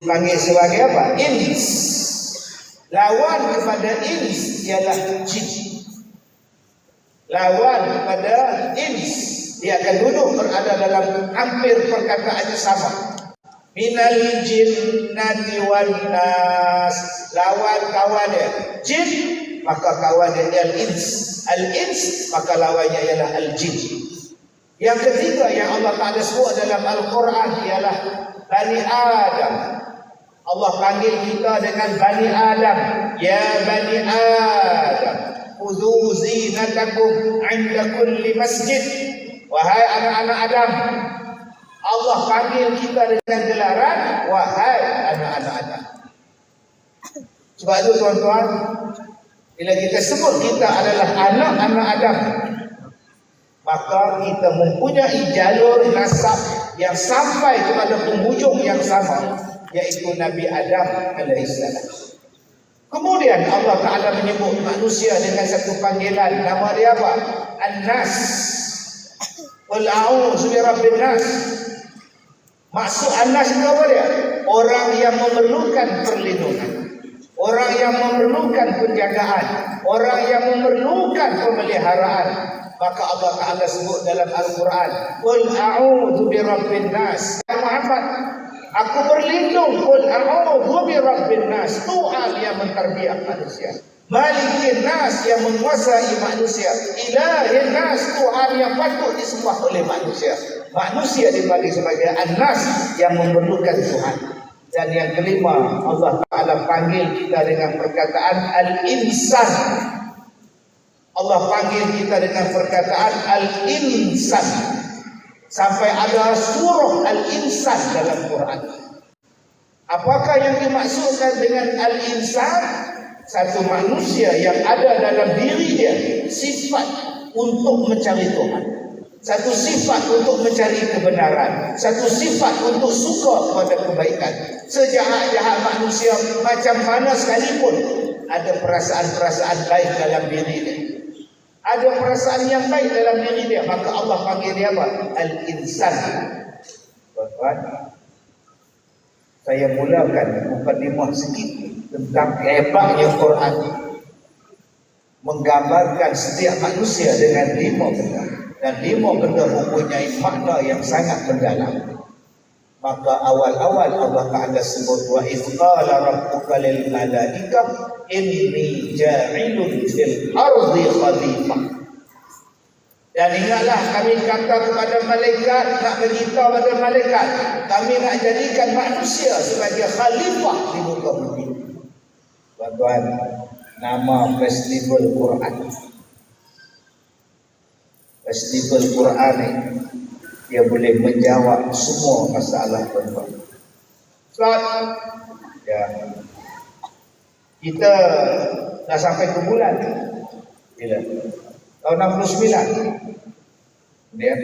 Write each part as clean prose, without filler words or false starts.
Panggil sebagai apa? Ins. Lawan kepada ins ialah jin. Lawan kepada ins, dia akan duduk berada dalam hampir perkataan yang sama. Minal jinnati wan nas. Lawan kawan dia jin, maka kawan dia al-ins. Al-ins, maka lawannya ialah al-jin. Yang ketiga yang Allah Ta'ala sebut dalam Al-Quran ialah Bani Adam. Allah panggil kita dengan Bani Adam. Ya Bani Adam, khudhu zinatakum 'inda kulli masjid. Wahai anak-anak Adam, Allah panggil kita dengan gelaran wahai anak-anak Adam. Sebab itu tuan-tuan, bila kita sebut kita adalah anak-anak Adam, maka kita mempunyai jalur nasab yang sampai kepada penghujung yang sama, yaitu Nabi Adam alaihissalam. Kemudian Allah Ta'ala menyebut manusia dengan satu panggilan. Nama dia apa? An-Nas. Qul a'udzu birabbin nas. Maksud An-Nas itu apa dia? Orang yang memerlukan perlindungan, orang yang memerlukan penjagaan, orang yang memerlukan pemeliharaan. Maka Allah Ta'ala sebut dalam Al-Quran, Qul a'udzu birabbin nas. Muhammad, aku berlindung. Qul a'udzu birabbin nas. Tuhan yang mentarbiah manusia. Malikin nas, yang menguasai manusia. Ilahin nas, Tuhan yang patut disembah oleh manusia. Manusia dibagi sebagai an-nas, yang memerlukan Tuhan. Dan yang kelima, Allah Ta'ala panggil kita dengan perkataan al-insan. Allah panggil kita dengan perkataan al-insan. Sampai ada surah al-insan dalam Quran. Apakah yang dimaksudkan dengan al-insan? Satu manusia yang ada dalam diri dia sifat untuk mencari Tuhan, satu sifat untuk mencari kebenaran, satu sifat untuk suka kepada kebaikan. Sejahat-jahat manusia macam mana sekalipun, ada perasaan-perasaan baik dalam diri dia, ada perasaan yang baik dalam diri dia, maka Allah panggil dia apa? Al-insan. Tuan-tuan, saya mulakan mukadimah sikit tentang hebatnya Quran menggambarkan setiap manusia dengan 5 benda, dan 5 benda mempunyai makna yang sangat mendalam. Maka awal-awal Allah Ta'ala sebut, wa idh qala rabbuka lil malaikah inni ja'ilun fil ardi khalifah. Dan ingatlah kami kata kepada malaikat, nak beritahu kepada malaikat, kami nak jadikan manusia sebagai khalifah di muka bumi. Tuan-tuan, nama festival Quran. Festival Quran ni, dia boleh menjawab semua masalah tuan-tuan. Sebab ya, kita dah sampai ke bulan bila? Tahun 69. Ya.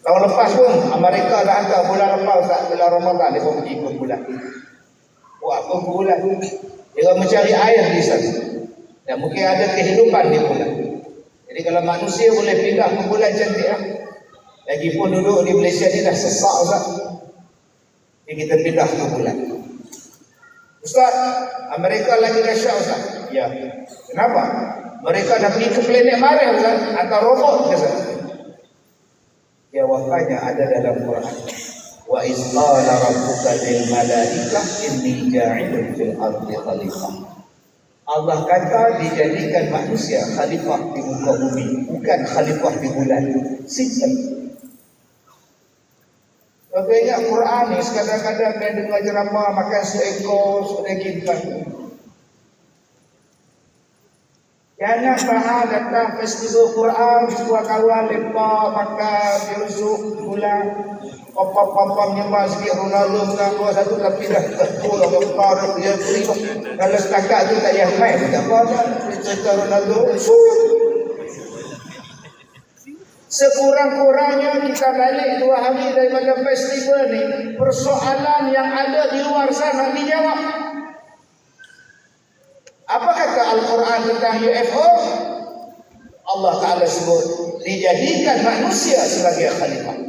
Tahun lepas pun Amerika dah hantar bulan lepas tak, bulan Ramadan dia pun pergi ke bulan. Buat apa ke bulan? Dia mencari air di sana. Dan mungkin ada kehidupan di bulan. Jadi kalau manusia boleh pindah ke bulan, cantik lah. Lagipun duduk di Malaysia ni dah sesak Ustaz. Jadi kita pindah ke bulan. Ustaz, Amerika lagi dahsyat Ustaz. Ya. Kenapa? Mereka dah pergi ke planet Mars Ustaz, atau robot ke sana. Jawabannya ada dalam Quran. Wa iz qala rabbuka lil malaikah inni ja'ilun fil ardi khalifah. Allah kata dijadikan manusia khalifah di muka bumi, bukan khalifah di bulan. Simple. Kalau ingat Quran ni, kadang-kadang dia dengar ceramah makan seekor, sedikit kan. Jangan bahas datang festival Quran, semua kawan lepak makan, berusuk, bulan, pom-pom nyembah sikit Ronaldo menang 2-1, tapi dah betul lah kepala dia beri. Kalau setakat tu tak payah main, tak apa dah cerita Ronaldo. Sekurang-kurangnya kita balik 2 hari daripada festival ni, persoalan yang ada di luar sana dijawab. Apa kata Al-Quran tentang UFO? Allah Ta'ala sebut dijadikan manusia sebagai khalifah.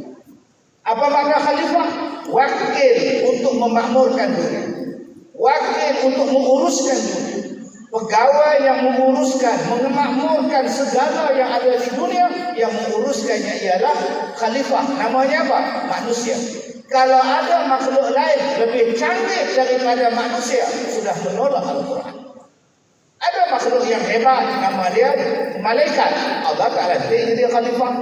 Apa makna khalifah? wakil untuk memakmurkan dunia, wakil untuk menguruskan dunia, pegawai yang menguruskan, memakmurkan segala yang ada di dunia. Yang menguruskannya ialah khalifah. Namanya apa? Manusia. Kalau ada makhluk lain lebih canggih daripada manusia, sudah menolak Al-Quran. Ada makhluk yang hebat, nama dia malaikat. Allah Ta'ala jadi khalifah.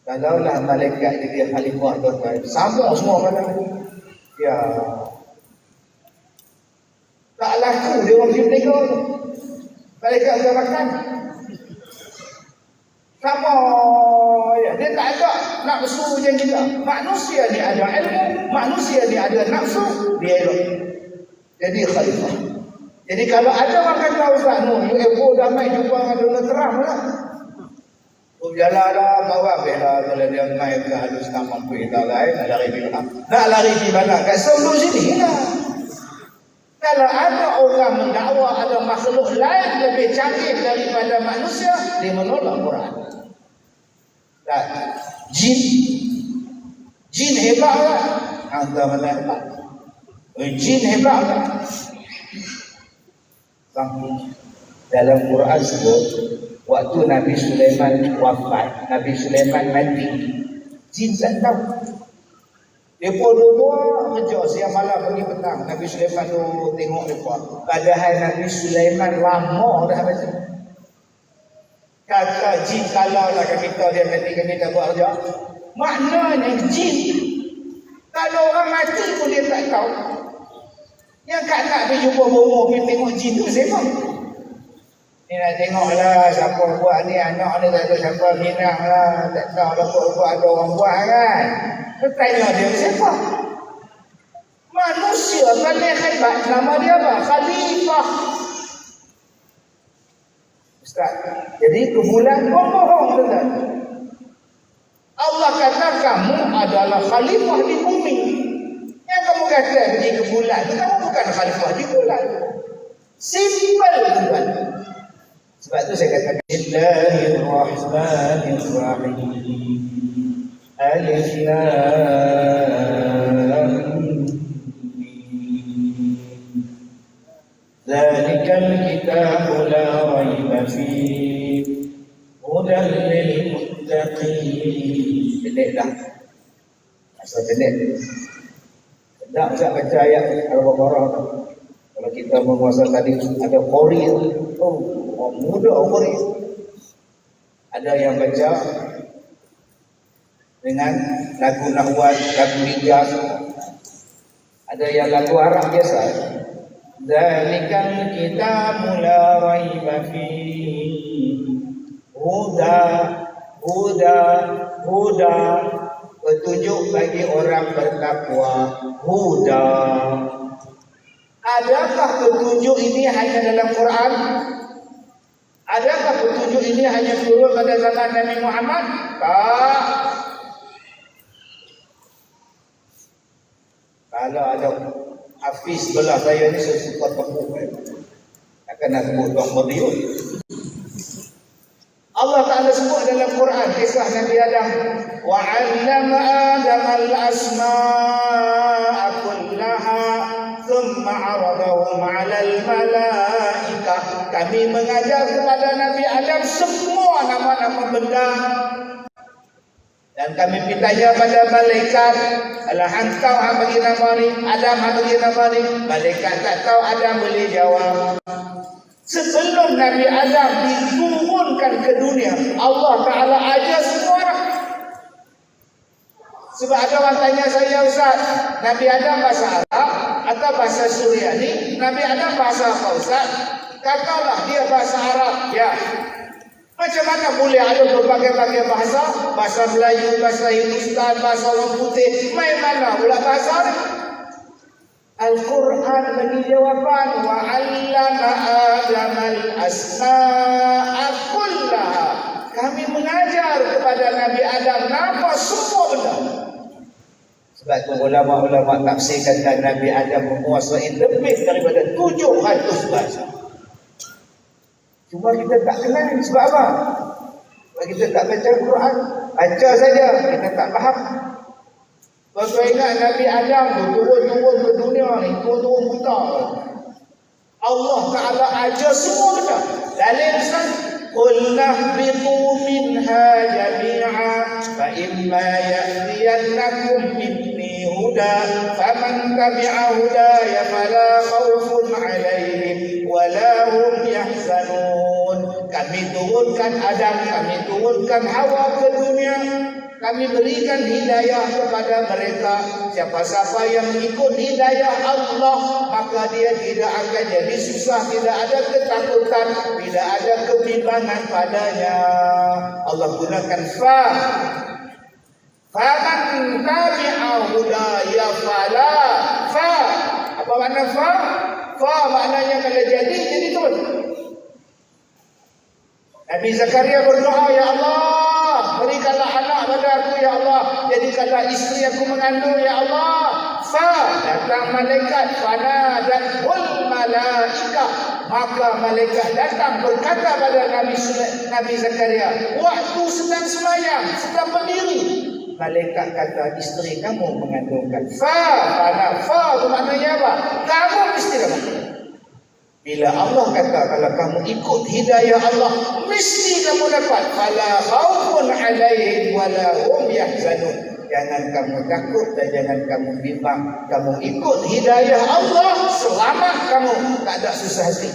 Kalaulah malaikat jadi khalifah, tuan-tuan, sama semua pada ya, tak laku dia orang pergi menega tu. Malaikat berkata sama ya, dia tak ada nafsu macam kita. Manusia ni ada ilmu, manusia ni ada nafsu, dia elok jadi khalifah. Jadi kalau ada orang kata, Ustaz Nur, UFO dah main jumpa dengan Donald Trump lah, berjalan lah, bawa bela kalau dia main ke halus tak mampu kita lain, nak lari di mana? Nak lari di mana? Kat sebelah sini lah. Kalau ada orang mendakwa ada makhluk lain lebih canggih daripada manusia, dia menolak Quran. Dan jin hebat tak? Anda mana hebat? Jin hebat tak? Dalam Quran sebut, waktu Nabi Sulaiman wafat, Nabi Sulaiman mati, jin tak tahu. Mereka dua kerja siang malam pergi petang. Nabi Sulaiman tu tengok mereka. Padahal Nabi Sulaiman lama dah mati. Kata jin, kalau lah kami tahu dia mati, kami tak buat kerja. Maknanya jin, kalau orang mati pun dia tak tahu. Yang kat nak pergi jumpa bomo, pergi tengok jin tu siapa? Ni nak tengok lah siapa buat ni, anak ni tak tahu siapa minang lah. Tak tahu lah buat ada orang buat kan. Tanya dia siapa? Manusia paling hebat, nama dia apa? Khalifah. Ustaz, jadi kebulan bohong tuan. Allah kata kamu adalah khalifah di bumi. Yang kamu kata pergi ke bulan, kamu bukan khalifah di bulan. Simple tuan. Sebab tu saya kata Bismillahirrahmanirrahim. Alif Lam Mim. Zalikal kitabu la raiba fihi hudan lil muttaqin. Pendek dah. Asal pendek. Tak usah baca ayat Al-Baqarah. Kalau kita menguasai tadi ada qori. Oh, mudah qori. Ada yang baca dengan lagu nahwan, lagu hijaz. Ada yang lagu Arab biasa. Zalikal kitabu la raiba fihi huda petunjuk bagi orang bertakwa. Huda. Adakah petunjuk ini hanya dalam Quran? Adakah petunjuk ini hanya turun pada zaman Nabi Muhammad? Tak. Kalau ada Hafiz belah saya ni, saya suka tepuk. Akan nak tepuk Tuan Madiun. Allah Ta'ala sebut dalam Quran kisah Nabi Adam. وَعَلَّمَ آدَمَ الْأَسْمَاءَ كُلَّهَا ثُمَّ عَرَضَهُمْ عَلَى الْمَلَائِكَةِ. Kami mengajar kepada Nabi Adam semua nama-nama benda. Dan kami bertanya pada malaikat, alah hangkau hang bagi nama ni, Adam hang bagi nama ni. Malaikat tak tahu, Adam boleh jawab. Sebelum Nabi Adam diturunkan ke dunia, Allah Ta'ala ajar semua orang. Sebab ada orang tanya saya, Ustaz, Nabi Adam bahasa Arab atau bahasa Suryani? Nabi Adam bahasa apa, Ustaz? Katalah dia bahasa Arab. Ya. Macam mana boleh ada berbagai-bagai bahasa? Bahasa Melayu, bahasa Hindustan, bahasa orang putih. Main mana pula bahasa ni? Al-Quran bagi jawapan. وَعَلَّمَ آدَمَ الْأَسْمَاءَ كُلَّهَا. Kami mengajar kepada Nabi Adam nama semua benda. Sebab itu ulama-ulama tafsirkan Nabi Adam menguasai lebih daripada 700 bahasa. Cuma kita tak kenal. Sebab apa? Sebab kita tak baca Quran. Baca saja, kita tak faham. Tuan-tuan ingat Nabi Adam tu turun-turun ke dunia ni, turun-turun buta. Allah Ta'ala ajar semua benda. Dalil Ustaz, قُلْ نَهْبِطُوا مِنْهَا جَمِيعًا فَإِمَّا يَأْتِيَنَّكُمْ مِنِّي هُدًى فَمَنْ تَبِعَ هُدَايَ فَلَا خَوْفٌ عَلَيْهِمْ وَلَا هُمْ يَحْزَنُونَ. Kami turunkan Adam, kami turunkan Hawa ke dunia. Kami berikan hidayah kepada mereka. Siapa-siapa yang mengikut hidayah Allah, maka dia tidak akan jadi susah, tidak ada ketakutan, tidak ada kebimbangan padanya. Allah gunakan fa. Faman tabi'a hudaya fala. Fa. Apa makna fa? Fa maknanya kalau jadi terus. Nabi Zakaria berdoa, ya Allah, berikanlah anak pada aku ya Allah, jadikanlah isteri aku mengandung ya Allah. Fa, datang malaikat, fana dan hul malaikah, maka malaikat datang berkata pada Nabi Zakaria, waktu sedang sembahyang, sedang berdiri, malaikat kata isteri kamu mengandungkan. Fa, fana, fa itu maknanya apa? Kamu mesti dapat. Bila Allah kata kalau kamu ikut hidayah Allah, mesti kamu dapat. Fala khaufun 'alaihim wala hum yahzanun. Jangan kamu takut dan jangan kamu bimbang. Kamu ikut hidayah Allah, selamat kamu, tak ada susah hati.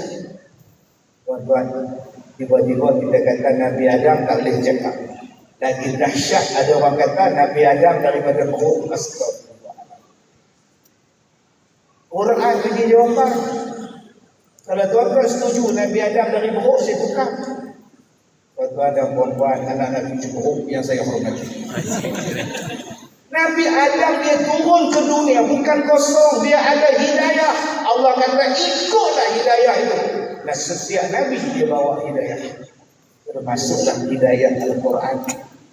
Tuan-tuan, tiba-tiba kita kata Nabi Adam tak boleh cakap. Lagi dahsyat ada orang kata Nabi Adam daripada perut. Astagfirullah. Quran bagi jawapan. Kalau tuan-tuan setuju Nabi Adam dari beruk, saya bukan. Tuan-tuan dan puan-puan, anak-anak cucu beruk yang saya hormati. Nabi Adam dia turun ke dunia, bukan kosong. Dia ada hidayah. Allah kata, ikutlah hidayah itu. Dan setiap Nabi dia bawa hidayah. Termasuklah hidayah Al-Quran.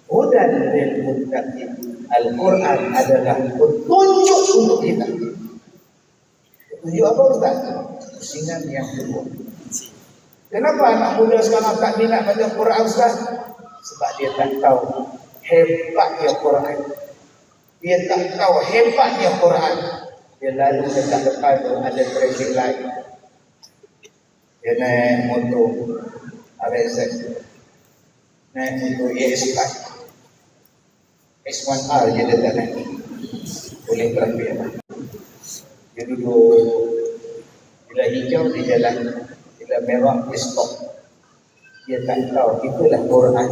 Hudan lil muttaqin. Al-Quran adalah petunjuk untuk kita. Petunjuk apa Ustaz? Pusingan yang kedua. Kenapa anak muda sekarang tak minat baca Quran Ustaz? Sebab dia tak tahu hebatnya Quran. Dia tak tahu hebatnya Quran. Dia lalu dekat depan tu ada traffic light. Dia naik motor RZ, naik motor ES5, S1R je dia tak naik. Boleh traffic apa? Dia duduk. Bila hijau dia jalan, bila merah dia stop. Dia tak tahu itulah Quran.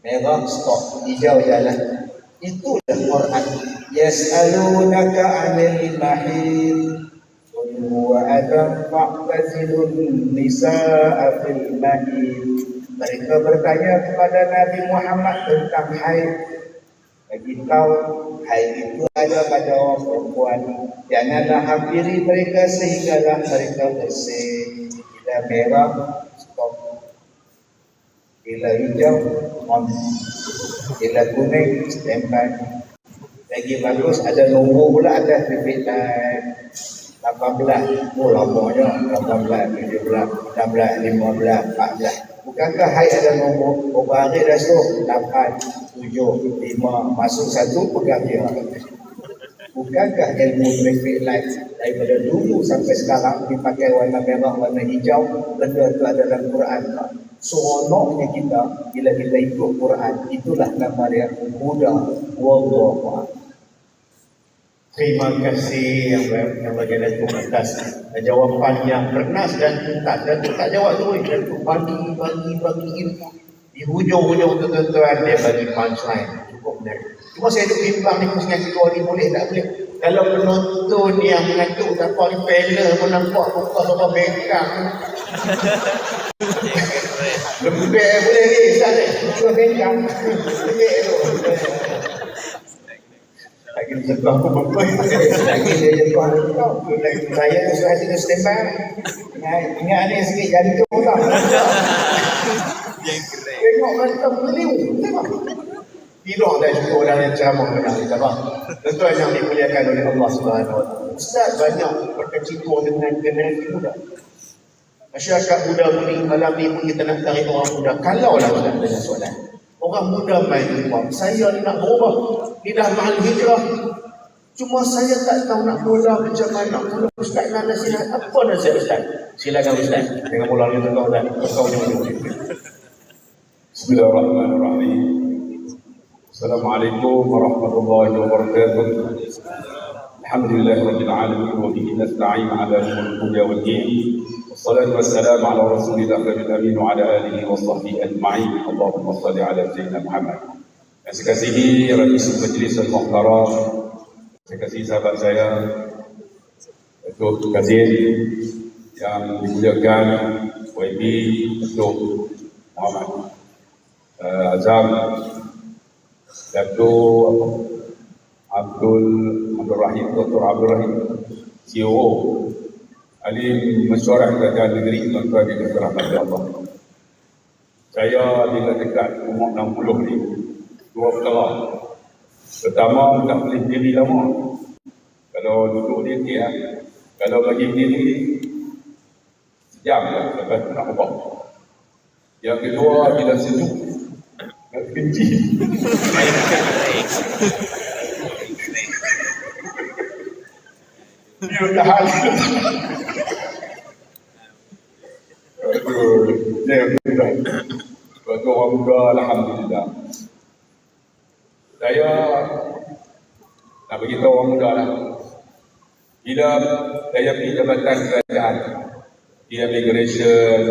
Merah stop, hijau jalan. Itulah Quran. Yas'alunaka 'anil mahid qul huwa adhan fa'tazilun nisaa fil mahid. Mereka bertanya kepada Nabi Muhammad tentang haid. Bagi tahu haid itu ada pada orang perempuan. Janganlah hampiri mereka sehinggalah mereka bersih. Bila merah, stop. Bila hijau, on. Bila kuning, standby. Lagi bagus ada nombor pula atas traffic light. 18. Oh lamanya 18, 17, 16, 15, 14. Bukankah haid ada nombor? Oh hari dah suruh 8, 7, 5, masuk 1 pegang dia. Bukankah ilmu traffic light daripada dulu sampai sekarang dipakai warna merah, warna hijau, benda itu adalah Quran. Seronoknya kita bila kita ikut Quran, itulah nama dia mudah. Wallahu. Terima kasih yang bagian itu atas jawapan yang bernas dan tuntas. Dan tak jawab tu, dan tu bagi info. Di hujung-hujung tuan-tuan dia bagi punchline. Cukup dah. Cuma saya duk bimbang ni pusingan kedua ni boleh tak boleh. Kalau penonton yang mengantuk tak apa ni panel pun nampak muka apa bengkak. Lembek boleh ni tak ada. Muka bengkak. Lembek tu. Lagi sebab apa lagi dia jemput kau. Saya tu sudah hati tu standby. Ingat ni sikit jantung tau. Tengok macam beliau. Tengok. Tidur dah cukup dalam ceramah benar kita bang. Tuan-tuan yang dimuliakan oleh Allah Subhanahu Wa Taala. Ustaz banyak berkecimpung dengan generasi muda. Masyarakat muda ni malam ni pun kita nak tarik orang muda. Kalaulah Ustaz dengan soalan. Orang muda main uang. Saya ni nak berubah. Ni dah mahal hijrah. Cuma saya tak tahu nak mula macam mana. Mula Ustaz nak nasihat. Apa nasihat Ustaz? Silakan Ustaz. Dengan mula ni tuan Ustaz. Kau jangan. Bismillahirrahmanirrahim. Assalamualaikum warahmatullahi wabarakatuh. Alhamdulillahirabbil alamin wa bihi nasta'in 'ala umuri dunya wad din. Wassalatu wassalamu ala rasulillah amin wa ala alihi wa sahbihi ajma'in. Allahumma shalli ala sayyidina Muhammad. Yang saya kasihi Rais Majlis Al-Muhtaram, saya kasihi sahabat saya Datuk Kazir yang dimuliakan YB Datuk Muhammad Azam, Datuk Abdul Rahim, Dr. Abdul Rahim, CEO Alim Mesyuarat Kerajaan Negeri, tuan-tuan dan puan rahmati Allah. Saya bila dekat umur 60 ni, dua perkara. Pertama, tak boleh diri lama. Kalau duduk dia okey lah. Kalau bagi diri sejam lah, lepas tu nak ubah. Yang kedua, bila sejuk, nak kenci. Dia tahan. Aduh, dia muda. Sebab tu orang muda, alhamdulillah. Saya nak beritahu orang muda lah. Bila saya pergi jabatan kerajaan, di immigration,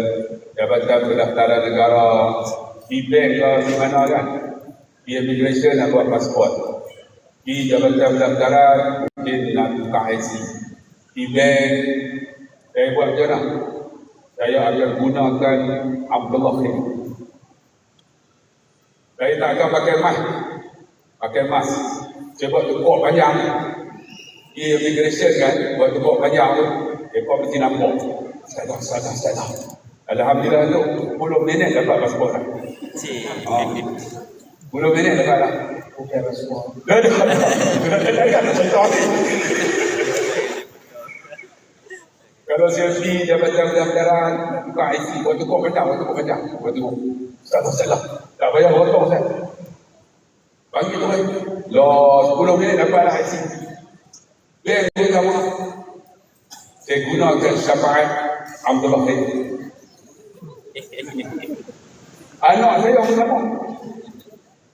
jabatan pendaftaran negara, di bank ke di mana kan, di immigration nak buat pasport, di jabatan pendaftaran mungkin nak buka IC, di bank saya buat macam mana? Saya akan gunakan Abdullah Khair. Saya tak akan pakai mask. Saya buat tekuk panjang. Di immigration kan, buat tekuk panjang tu, mereka mesti nampak. Salah. Alhamdulillah tu 10 minit dapat pasport lah. 10 minit dapat lah. Bukan pasport. Kalau saya pergi jabatan pendaftaran, buka IC, buat tekuk panjang. Salah. Tak payah potong saya. Panggil tu kan. 10 minit dapat lah IC. Bank pun sama. Saya gunakan syafaat Abdullah Khair. Anak saya pun sama.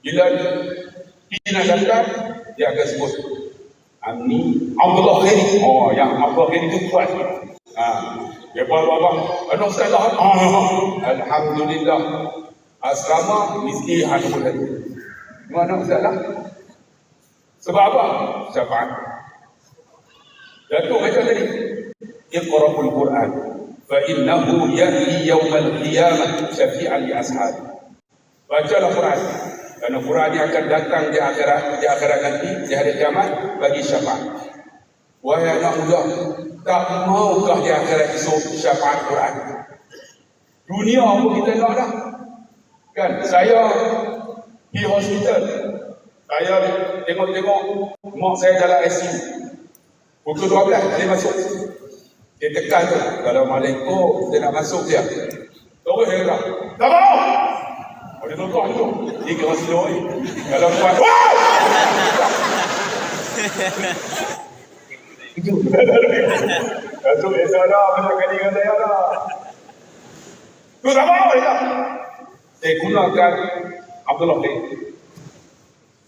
Bila pergi nak daftar, dia akan sebut Ami Abdullah Khair. Oh, yang Abdullah Khair itu kuat. Dia bawa anak saya lah. Alhamdulillah. Asrama mesti hanul tadi. Mana saya lah. Sebab apa? Syafaat. Datuk macam tadi. Iqra'ul Quran fa innahu ya'ti yawmal qiyamah syafi'an li ashab. Bacalah Quran. Kerana Quran ini akan datang di akhirat nanti, di hari kiamat bagi syafaat. Wahai anak muda, tak maukah di akhirat esok syafaat Quran? Dunia pun kita nak dah. Kan, saya di hospital, saya tengok mak saya dalam ICU. Pukul 12 dia masuk. Dia tekan tu, Assalamualaikum, dia nak masuk dia. Terus dia kata, tak mau! Dia tengok tu, dia kira slow ni. Kalau kuat, wow! Datuk Esa dah, banyak kali dengan saya dah. Tu tak mau, dia kata. Saya gunakan Abdullah Khair.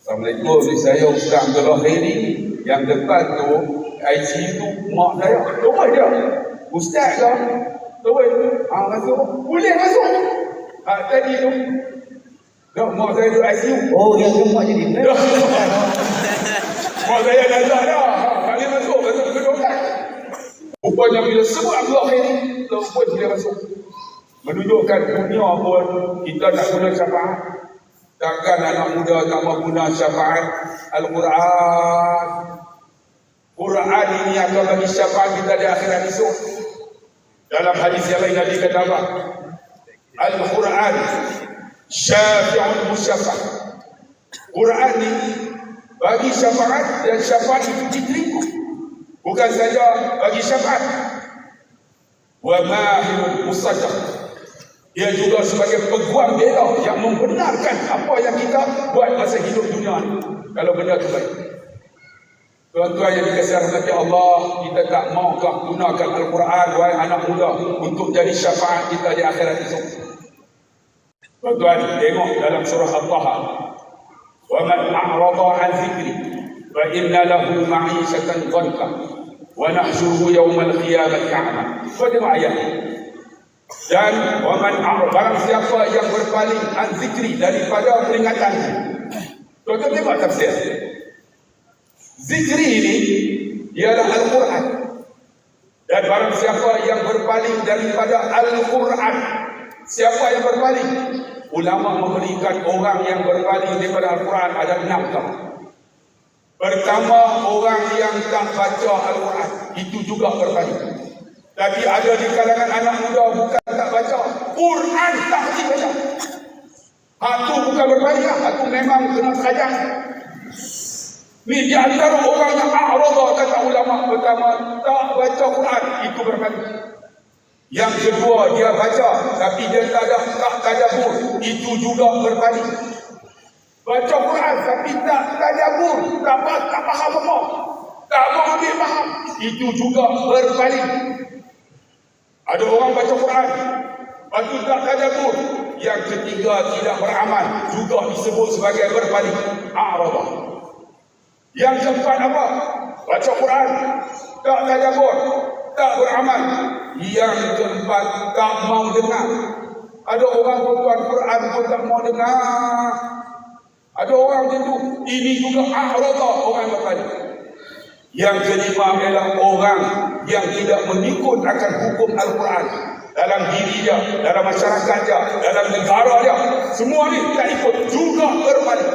Assalamualaikum, saya Ustaz Abdullah Khair ni. Yang depan tu, IC tu, mak saya. Terus dia. Ustaz lah. Terus. Masuk. Boleh masuk. Tadi tu. Mak saya tu ICU. Oh, yang gemuk jadi. Mak saya nazar dah. Tak boleh masuk. Masuk ke dokter. Rupanya bila sebut Abdullah Khair ni, terus dia masuk. Menunjukkan dunia pun kita nak guna syafaat. Takkan anak muda tak mau guna syafaat Al-Quran. Quran ini akan bagi syafaat kita di akhirat esok. Dalam hadis yang lain Nabi kata apa? Al-Quran syafi'un musyafa'. Quran ini bagi syafaat dan syafaat itu diterima. Bukan saja bagi syafaat. Wa ma'ilun musaddaq. Dia juga sebagai peguam bela yang membenarkan apa yang kita buat masa hidup dunia ni. Kalau benda tu baik. Tuan-tuan yang dikasihi rahmati Allah, kita tak maukah gunakan Al-Quran, wahai anak muda, untuk jadi syafaat kita di akhirat esok. Tuan-tuan, tengok dalam surah Al-Taha. Wa man a'rada 'an dzikri fa inna lahu ma'ishatan dhanka wa nahsyuruhu yawmal qiyamati a'ma. Pada ayat. Dan wa man a'rada, barang siapa yang berpaling an zikri, daripada peringatan. Tuan-tuan tengok tafsir. Zikri ini ialah Al-Quran. Dan barang siapa yang berpaling daripada Al-Quran, siapa yang berpaling? Ulama memberikan orang yang berpaling daripada Al-Quran ada 6 tau. Pertama, orang yang tak baca Al-Quran, itu juga berpaling. Tapi ada di kalangan anak muda bukan tak baca Quran, tak baca. Itu bukan berpaling, itu memang kena sekajang. Ni di antara orang yang a'rada, kata ulama. Pertama, tak baca Quran, itu berpaling. Yang kedua, dia baca tapi dia tak tadabbur, itu juga berpaling. Baca Quran tapi tak tadabbur, tak faham apa, tak mau ambil faham, itu juga berpaling. Ada orang baca Quran lepas tu tak tadabbur. Yang ketiga, tidak beramal, juga disebut sebagai berpaling, a'rada. Yang keempat apa? Baca Quran, tak tadabbur, tak beramal. Yang keempat, tak mau dengar. Ada orang tuan Quran pun tak mau dengar. Ada orang itu, ini juga a'rada, orang berpaling. Yang kelima adalah orang yang tidak mengikut akan hukum Al-Quran dalam diri dia, dalam masyarakat dia, dalam negara dia. Semua ni tak ikut, juga berpaling.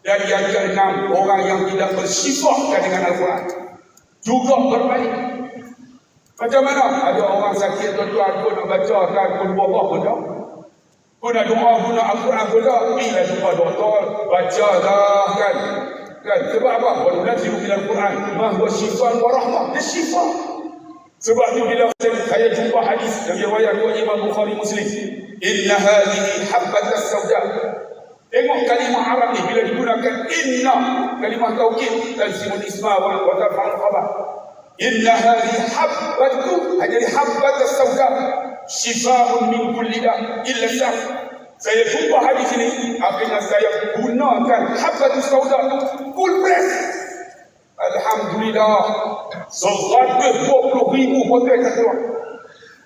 Dan yang keenam, orang yang tidak bersifatkan dengan Al-Quran, juga berpaling. Macam mana? Ada orang sakit, tuan-tuan, pun nak baca kan, pun Allah pun tak. Pun nak doa, pun nak Al-Quran pun tak. Pergilah jumpa doktor, baca dah kan. Sebab apa? Walau nazilu minal Quran ma huwa syifaan wa rahmah. Dia syifa. Sebab tu bila saya jumpa hadis yang riwayat Imam Bukhari Muslim, inna hadhihi habbatas sauda. Tengok kalimah Arab ni bila digunakan inna, kalimah taukid, tansimul isma wa tarfa'ul khabar. Inna hadhihi habbatu, jadi habbatas sauda, syifaa'un min kulli da' illa syaf. Saya jumpa hadis ini, akhirnya saya gunakan habbatus sauda, full press. Alhamdulillah, 120,000 hotel kat luar.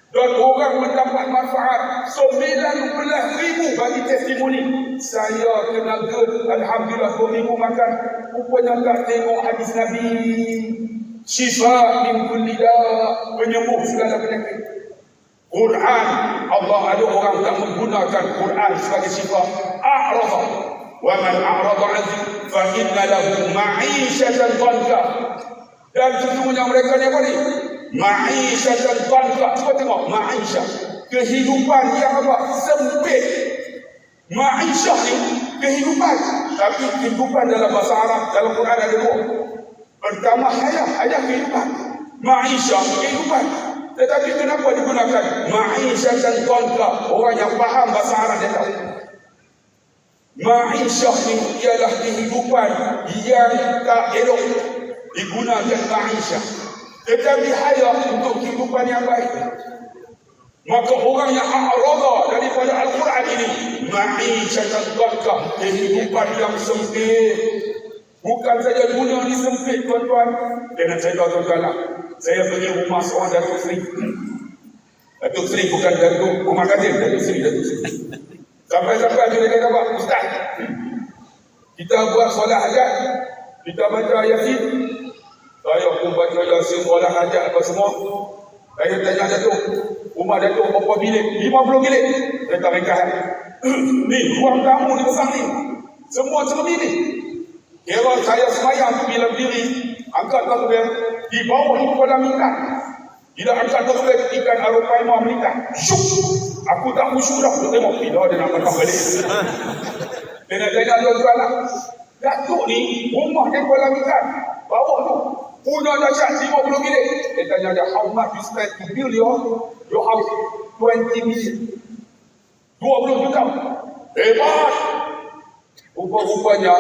Dan orang mendapat manfaat 19,000 bagi testimoni. Saya kena GERD, alhamdulillah 2 minggu makan. Rupanya tak tengok hadis Nabi. Syifa min kulli da', penyembuh segala penyakit. Quran, Allah ada orang tak menggunakan Quran sebagai sifat, a'rada. Wa man a'rada 'an dzikri fa inna lahu ma'ishatan dhanka. Dan sesungguhnya mereka ni apa ni? Ma'ishatan dhanka. Cuba tengok, ma'isha, kehidupan yang apa? Sempit. Ma'isha ni kehidupan. Tapi kehidupan dalam bahasa Arab, dalam Quran ada 2. Pertama, hayat kehidupan. Ma'isha, kehidupan. Tetapi kenapa digunakan ma'isyatan dhanka? Orang yang faham bahasa Arab dia tahu. Ma'isyah ni ialah kehidupan yang tak elok, digunakan ma'isyah. Tetapi hayat untuk kehidupan yang baik. Maka orang yang a'rada daripada Al-Quran ini, ma'isyatan dhanka, kehidupan yang sempit. Bukan saja dunia ni sempit, tuan-tuan. Jangan cerita tuan-tuan lah. Saya pergi rumah seorang Datuk Seri. Datuk Seri bukan Datuk Umar Kadir, Datuk Seri. Sampai-sampai dia kata, apa? Ustaz, kita buat solat hajat, kita baca Yasin. Saya pun baca Yasin, solat hajat apa semua. Saya tanya Datuk, rumah Datuk berapa bilik? 50 bilik. Saya tak ringkas. Ni, ruang tamu ni besar ni. Semua cermin ni. Kira saya semayang tu bila berdiri, angkat takbir, di bawah ni kolam ikan. Bila angkat takbir, ikan aropaima melintang. Syuk! Aku tak khusyuk dah. Tengok, bila dia nak makan balik. Dia nak jalan tuan-tuan lah. Datuk ni, rumah dia kolam ikan. Bawah tu, punya dahsyat 50 bilik. Dia tanya dia, how much you spend to build your house? 20 million. 20 juta. Hebat. Rupa-rupanya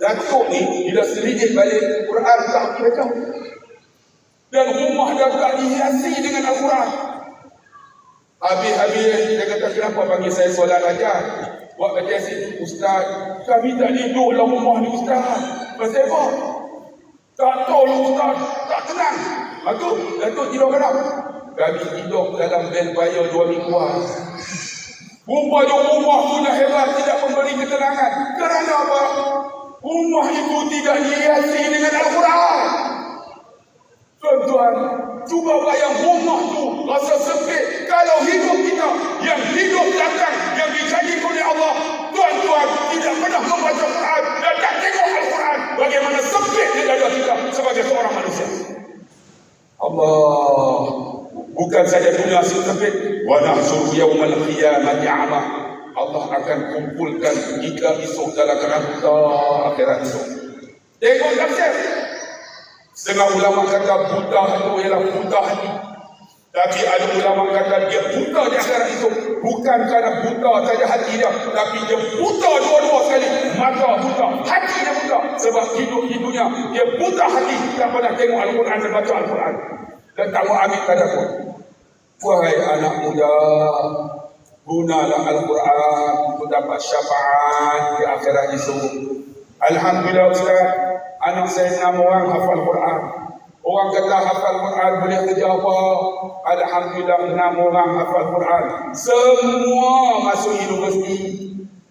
Datuk ni bila selidih balik Quran tak baca. Dan rumah Datuk dihiasi dengan Al-Quran. Habis-habis dia kata, kenapa panggil saya solat aja? Buat kata si Ustaz, kami tak hidup dalam rumah ni Ustaz. Pasal apa? Tak tahu lah Ustaz, tak tenang. Datuk tidur kenapa? Kami hidup dalam bel bayar 2 mingguan. Rupanya rumah tu dah hebat, tidak memberi ketenangan. Kerana apa? Rumah itu tidak dihiasi dengan Al-Quran. Tuan-tuan, cuba bayang rumah tu rasa sempit. Kalau hidup kita yang hidup belakang, yang dijanji oleh Allah, tuan-tuan tidak pernah membaca Quran dan tak tengok Al-Quran, bagaimana sempitnya dada kita sebagai seorang manusia. Allah, bukan saja dunia sempit, wa nahsyuru yaumal qiyamati a'ma. Allah akan kumpulkan kita esok dalam neraka akhirat esok. Tengok tafsir. Setengah ulama kata buta itu ialah buta hati. Tapi ada ulama kata dia buta di akhirat itu bukan kerana buta saja hati dia, tapi dia buta dua-dua sekali. Mata buta, hati dia buta. Sebab hidup di dunia dia buta hati, tak pernah tengok Al-Quran dan baca Al-Quran. Dan tak mau ambil tadabbur. Wahai anak muda, gunalah Al-Quran untuk dapat syafaat di akhirat itu. Alhamdulillah Ustaz, anak saya 6 orang hafal Quran. Orang kata hafal Quran boleh kerja apa? Alhamdulillah 6 orang hafal Quran. Semua masuk universiti.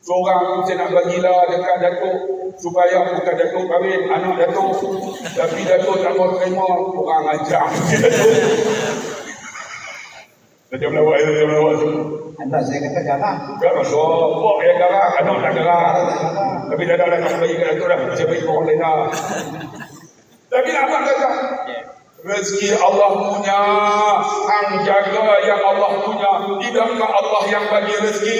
Seorang saya nak bagilah dekat Datuk supaya bukan Datuk kahwin anak Datuk. Tapi Datuk tak mau terima, orang ajar. Macam lawak tu. Anak saya kata garang. Garang tu, buat yang garang, anak tak garang. Tapi dah nak bagi kat Datuk dah, saya bagi orang lain dah. Tapi nak apa kata? Rezeki Allah punya, hang jaga yang Allah punya. Tidakkah Allah yang bagi rezeki?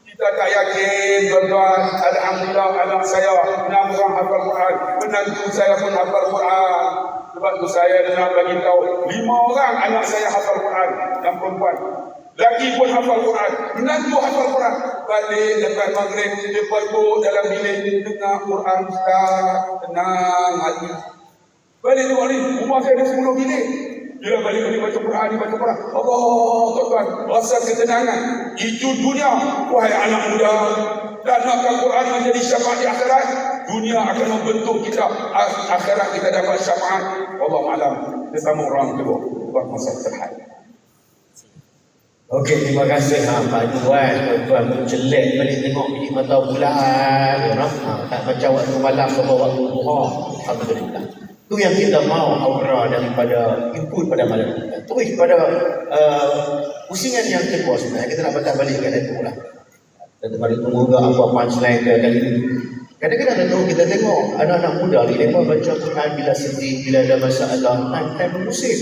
Kita tak yakin, tuan-tuan. Alhamdulillah anak saya 6 orang hafal Quran. Menantu saya pun hafal Quran. Sebab tu saya nak bagi tahu 5 orang anak saya hafal Quran yang perempuan. Laki pun hafal Quran, menantu hafal Quran. Balik lepas maghrib, dia berbuk dalam bilik, dengar Quran Ustaz, tenang hati. Balik tu hari, rumah saya ada 10 bilik. Bila balik baca Quran, Allah, tuan-tuan, rasa ketenangan. Itu dunia, wahai anak muda. Dan nakal Quran menjadi syafaat di akhirat, dunia akan membentuk kita, akhirat kita dapat syafaat. Allah malam, bersama orang kedua, buat masa terhad. Okey, terima kasih Pak Juan. Tuan-tuan menjelek balik tengok bilik mata bulan. Tak macam waktu malam atau waktu duha. Alhamdulillah. Itu yang kita mau aura daripada input pada malam kita. Terus pada pusingan yang kedua sebenarnya kita nak patah balik kat itu lah. Dan teman tunggu ke apa punchline ke kali ini. Kadang-kadang kita tengok anak-anak muda ni mereka baca Quran bila sedih, bila ada masalah, time musim.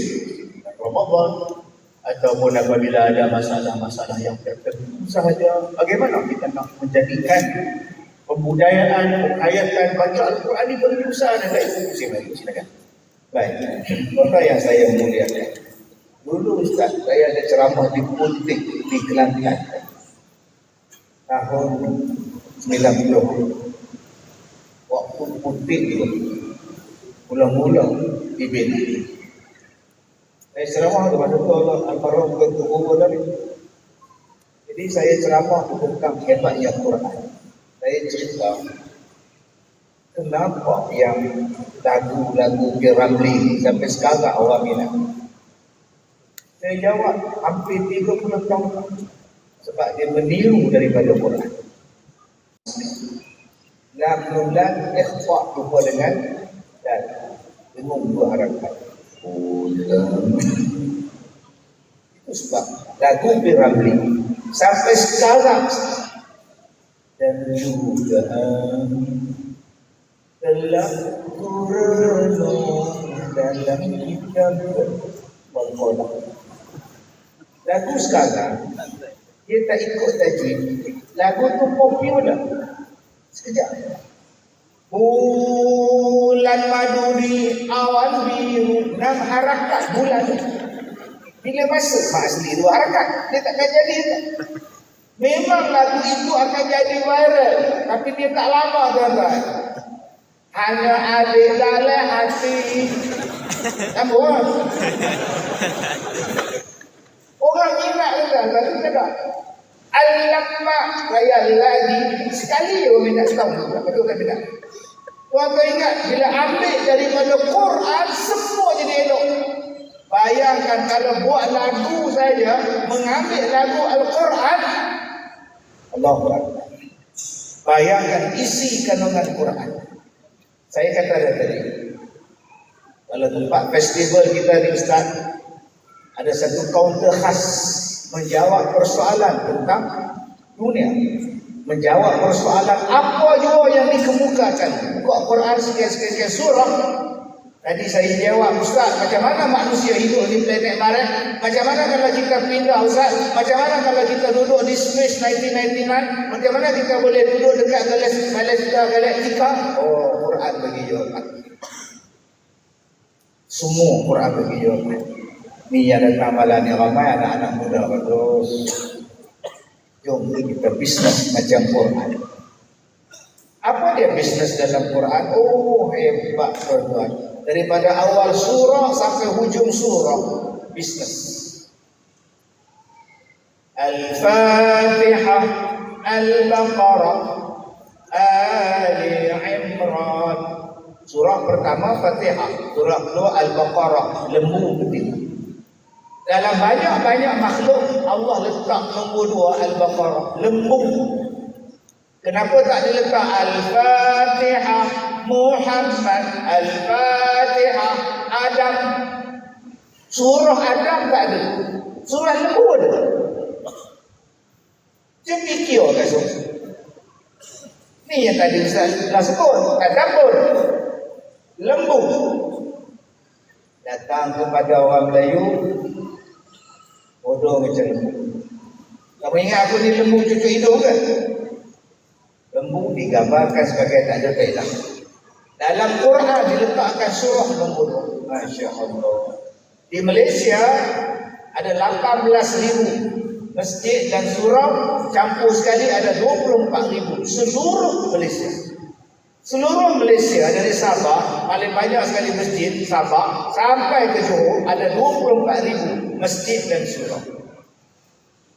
Ramadan ataupun apabila ada masalah-masalah yang tertentu sahaja. Bagaimana kita nak menjadikan pembudayaan, penghayatan baca Al-Quran ini bagi usaha dan itu musim lagi. Silakan. Baik. Tuan yang saya muliakan. Dulu Ustaz, saya ada ceramah di Puntik di Kelantan. Tahun 90. Waktu Puntik itu mula-mula dibina. Saya ceramah kepada Allah Al-Farah untuk umur tadi. Jadi saya ceramah tentang hebatnya Quran. Saya cerita kenapa yang lagu-lagu Piramli sampai sekarang orang minat. Saya jawab hampir 30 tahun sebab dia meniru daripada Quran. Lam ikhfa lupa dengan dan dengan 2 harakat. Itu sebab lagu Piramli sampai sekarang dan juga telah kurenung dalam kitab Al-Quran. Lagu sekarang dia tak ikut tajwid. Lagu tu popular. Sekejap. Bulan maduri awan biru 6 harakat bulan. Bila masa mak asli 2 harakat, dia takkan jadi. Memang lagu itu akan jadi viral, tapi dia tak lama tuan-tuan. Hanya adik dalam hati. Nampak? Orang minat tuan-tuan, tapi tak. Alamak, raya lagi. Sekali orang minat setahun. Betul tak minat? Tuan-tuan ingat, bila ambil daripada Quran, semua jadi elok. Bayangkan kalau buat lagu saja, mengambil lagu Al-Quran, Allahu Akbar. Bayangkan isi kandungan Quran. Saya kata tadi, kalau tempat festival kita di Ustaz, ada satu kaunter khas menjawab persoalan tentang dunia. Menjawab persoalan apa jua yang dikemukakan. Buka Quran sekian-sekian surah. Tadi saya jawab, Ustaz, macam mana manusia hidup di planet Mars? Macam mana kalau kita pindah, Ustaz? Macam mana kalau kita duduk di Space 1999? Macam mana kita boleh duduk dekat galaktika? Oh, Quran bagi jawapan. Semua Quran bagi jawapan. Ni yang datang malam ni ramai anak-anak muda terus. Jom kita bisnes macam Quran. Apa dia bisnes dalam Quran? Oh, hebat tuan-tuan. Daripada awal surah sampai hujung surah, bisnes. Al-Fatihah, Al-Baqarah, Ali Imran. Surah pertama Fatihah, surah kedua Al-Baqarah, lembu betul. Dalam banyak-banyak makhluk, Allah letak nombor 2 Al-Baqarah, lembu. Kenapa tak diletak Al-Fatihah, Muhammad, Al-Fatihah, Adam? Surah Adam tak ada, surah lembu ada. Macam fikir kat surah. Ni yang tadi Ustaz dah sebut, kat dapur. Lembu. Datang kepada orang Melayu, bodoh macam lembu. Kamu ingat aku ni lembu cucuk hidung ke? Lembu digambarkan sebagai tak ada faedah. Dalam Quran diletakkan surah lembu. Masya Allah. Di Malaysia ada 18,000 masjid dan surau, campur sekali ada 24,000 seluruh Malaysia. Seluruh Malaysia dari Sabah, paling banyak sekali masjid Sabah sampai ke Johor ada 24,000 masjid dan surau.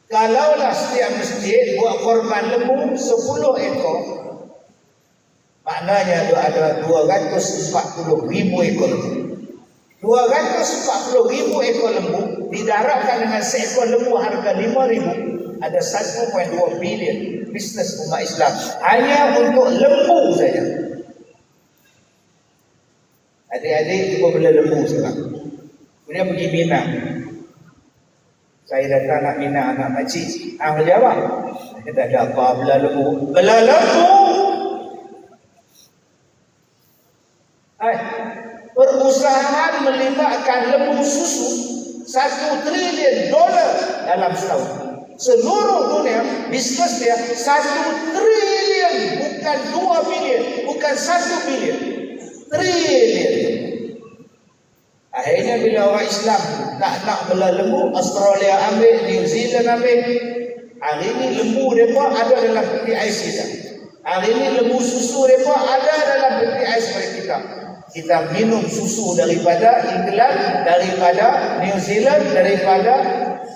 Kalaulah setiap masjid buat korban lembu 10 ekor, maknanya ada 240,000 ekor lembu. 240,000 ekor lembu didarabkan dengan seekor lembu harga 5,000, ada 1.2 bilion bisnes umat Islam hanya untuk lembu saja. Adik-adik cuba bela lembu sekarang. Kemudian pergi Mina. Saya datang nak Mina anak makcik. Kerja apa? Dia tak ada apa, bela lembu. Bela lembu! Perusahaan melibatkan lembu susu $1 trilion dalam setahun. Seluruh dunia bisnes dia 1 trilion, bukan 2 bilion, bukan 1 bilion, trilion. Akhirnya bila orang Islam tak nak bela lembu, Australia ambil, New Zealand ambil. Hari ini lembu mereka ada dalam peti ais kita. Hari ini lembu susu mereka ada dalam peti ais kita. Kita minum susu daripada England, daripada New Zealand, daripada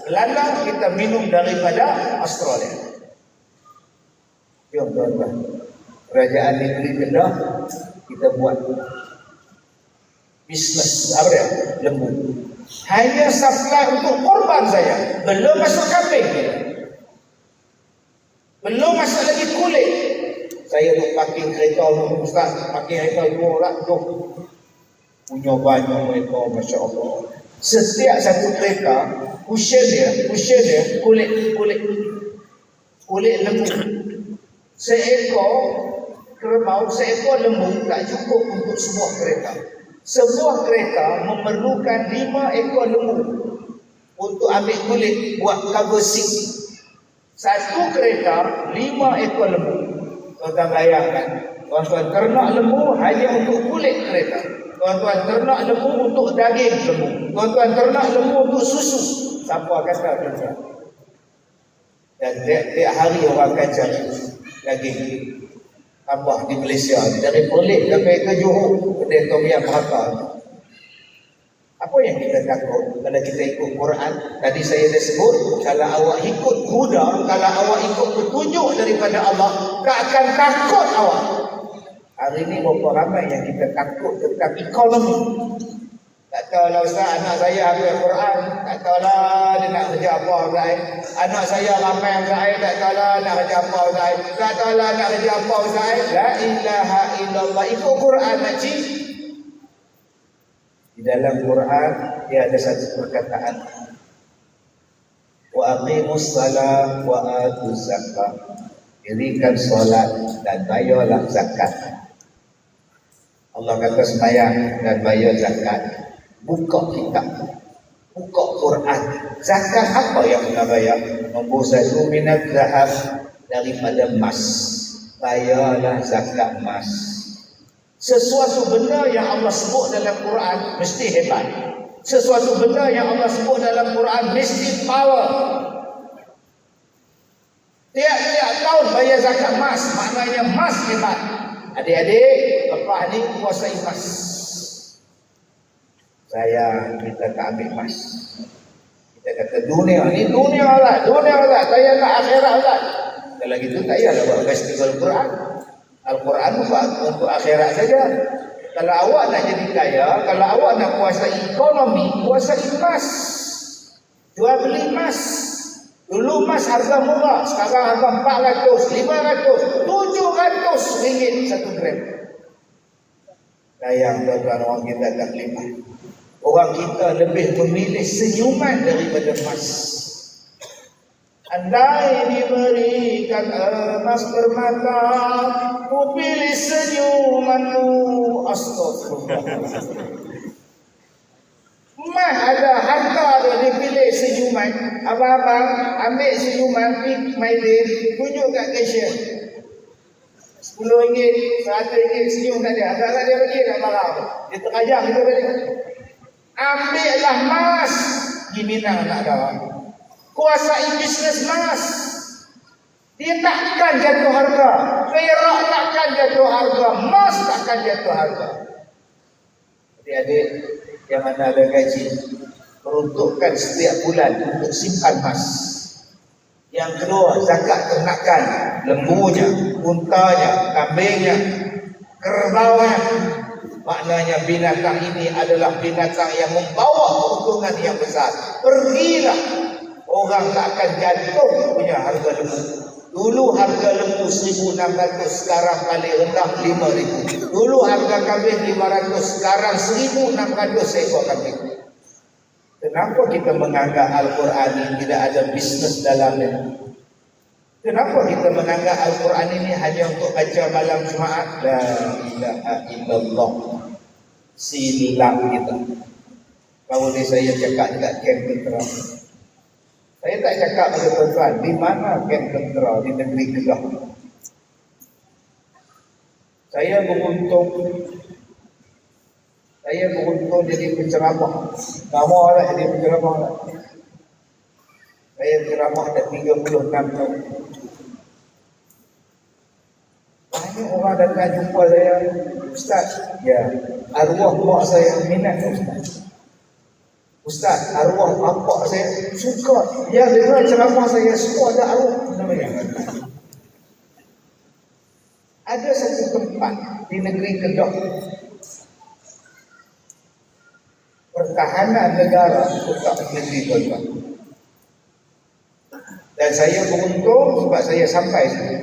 Belanda, kita minum daripada Australia. Jom tuan-tuan, kerajaan negeri Kedah kita buat bisnes apa dia? Lembu. Hanya supply untuk korban saya, belum masuk kambing, belum masuk lagi kulit. Saya duk parking kereta dulu, Ustaz. Parking kereta dulu lah. Punya banyak mereka, Masya Allah. Setiap satu kereta, cushion dia kulit lembu. Seekor kerbau, seekor lembu tak cukup untuk sebuah kereta. Sebuah kereta memerlukan 5 ekor lembu untuk ambil kulit buat cover seat. Satu kereta 5 ekor lembu. Tuan-tuan bayangkan, tuan-tuan ternak lembu hanya untuk kulit kereta. Tuan-tuan ternak lembu untuk daging lembu. Tuan-tuan ternak lembu untuk susu. Siapa kata tuan-tuan? Dan tiap hari orang akan cari daging tambah di Malaysia. Dari Perlis sampai ke Johor, kedai tom yam berapa. Apa yang kita takut kalau kita ikut Quran? Tadi saya dah sebut, kalau awak ikut huda, kalau awak ikut petunjuk daripada Allah, tak akan takut awak. Hari ini berapa ramai yang kita takut tentang ekonomi. Tak tahulah Ustaz, anak saya hafal Quran, tak tahulah dia nak kerja apa Ustaz. Anak saya ramai Ustaz, tak tahulah nak kerja apa Ustaz. Tak tahulah nak kerja apa Ustaz. La ilaha illallah. Ikut Quran makcik. Di dalam Quran dia ada satu perkataan, wa aqimus salat wa atuz zakat. Dirikan solat dan bayarlah zakat. Allah kata sembahyang dan bayar zakat. Buka kitab, buka Quran. Zakat apa yang kena bayar? Nombor 1 minat zahab, daripada emas. Bayarlah zakat emas. Sesuatu benda yang Allah sebut dalam Quran mesti hebat. Sesuatu benda yang Allah sebut dalam Quran mesti power. Tiap-tiap tahun bayar zakat emas, maknanya emas hebat. Adik-adik, lepas ni kuasai emas. Saya kita tak ambil emas. Kita kata dunia ni dunia lah, saya nak akhirat lah. Kalau gitu tak payahlah buat festival Quran. Al-Quran bukan untuk akhirat saja. Kalau awak nak jadi kaya, kalau awak nak kuasai ekonomi, kuasai emas. Jual beli emas. Dulu emas harga murah, sekarang harga 400, 500, 700 ringgit 1 gram. Sayang tuan-tuan, orang kita tak terlibat. Orang kita lebih memilih senyuman daripada emas. Andai diberikan emas permata, ku pilih senyumanmu. Astagfirullah. Emas ada harga dia dipilih senyuman. Abang-abang ambil senyuman, pergi Maidin, tunjuk kat cashier. RM10, RM100 senyum tak ada. Agak-agak dia bagi nak marah. Dia terajam kita balik. Ambillah emas. Gimana nak ada. Kuasai bisnes emas. Dia takkan jatuh harga. Perak takkan jatuh harga. Emas takkan jatuh harga. Adik-adik yang mana ada gaji, peruntukkan setiap bulan untuk simpan emas. Yang kedua, zakat ternakan, lembunya, untanya, kambingnya, kerbaunya. Maknanya binatang ini adalah binatang yang membawa keuntungan yang besar. Pergilah. Orang tak akan jatuh punya harga lembu. Dulu harga lembu 1.600, sekarang paling rendah 5.000. Dulu harga kambing 500, sekarang 1.600 seekor kambing. Kenapa kita menganggap Al-Quran ini tidak ada bisnes dalamnya? Kenapa kita menganggap Al-Quran ini hanya untuk baca malam Jumaat? La ilaha illallah. Silap kita. Kalau ni saya cakap dekat kamp tentera. Saya tak cakap pada tuan-tuan, di mana kamp tentera di negeri Kedah. Saya beruntung jadi penceramah. Nama lah jadi penceramah. Saya ceramah dah 36 tahun. Banyak orang datang jumpa saya, Ustaz, ya, arwah mak saya minat Ustaz. Ustaz, arwah bapak saya suka. Ya, dengar ceramah saya, semua ada arwah. Ada satu tempat di negeri Kedah, pertahanan negara tetap negeri tuan-tuan. Dan saya beruntung sebab saya sampai sini.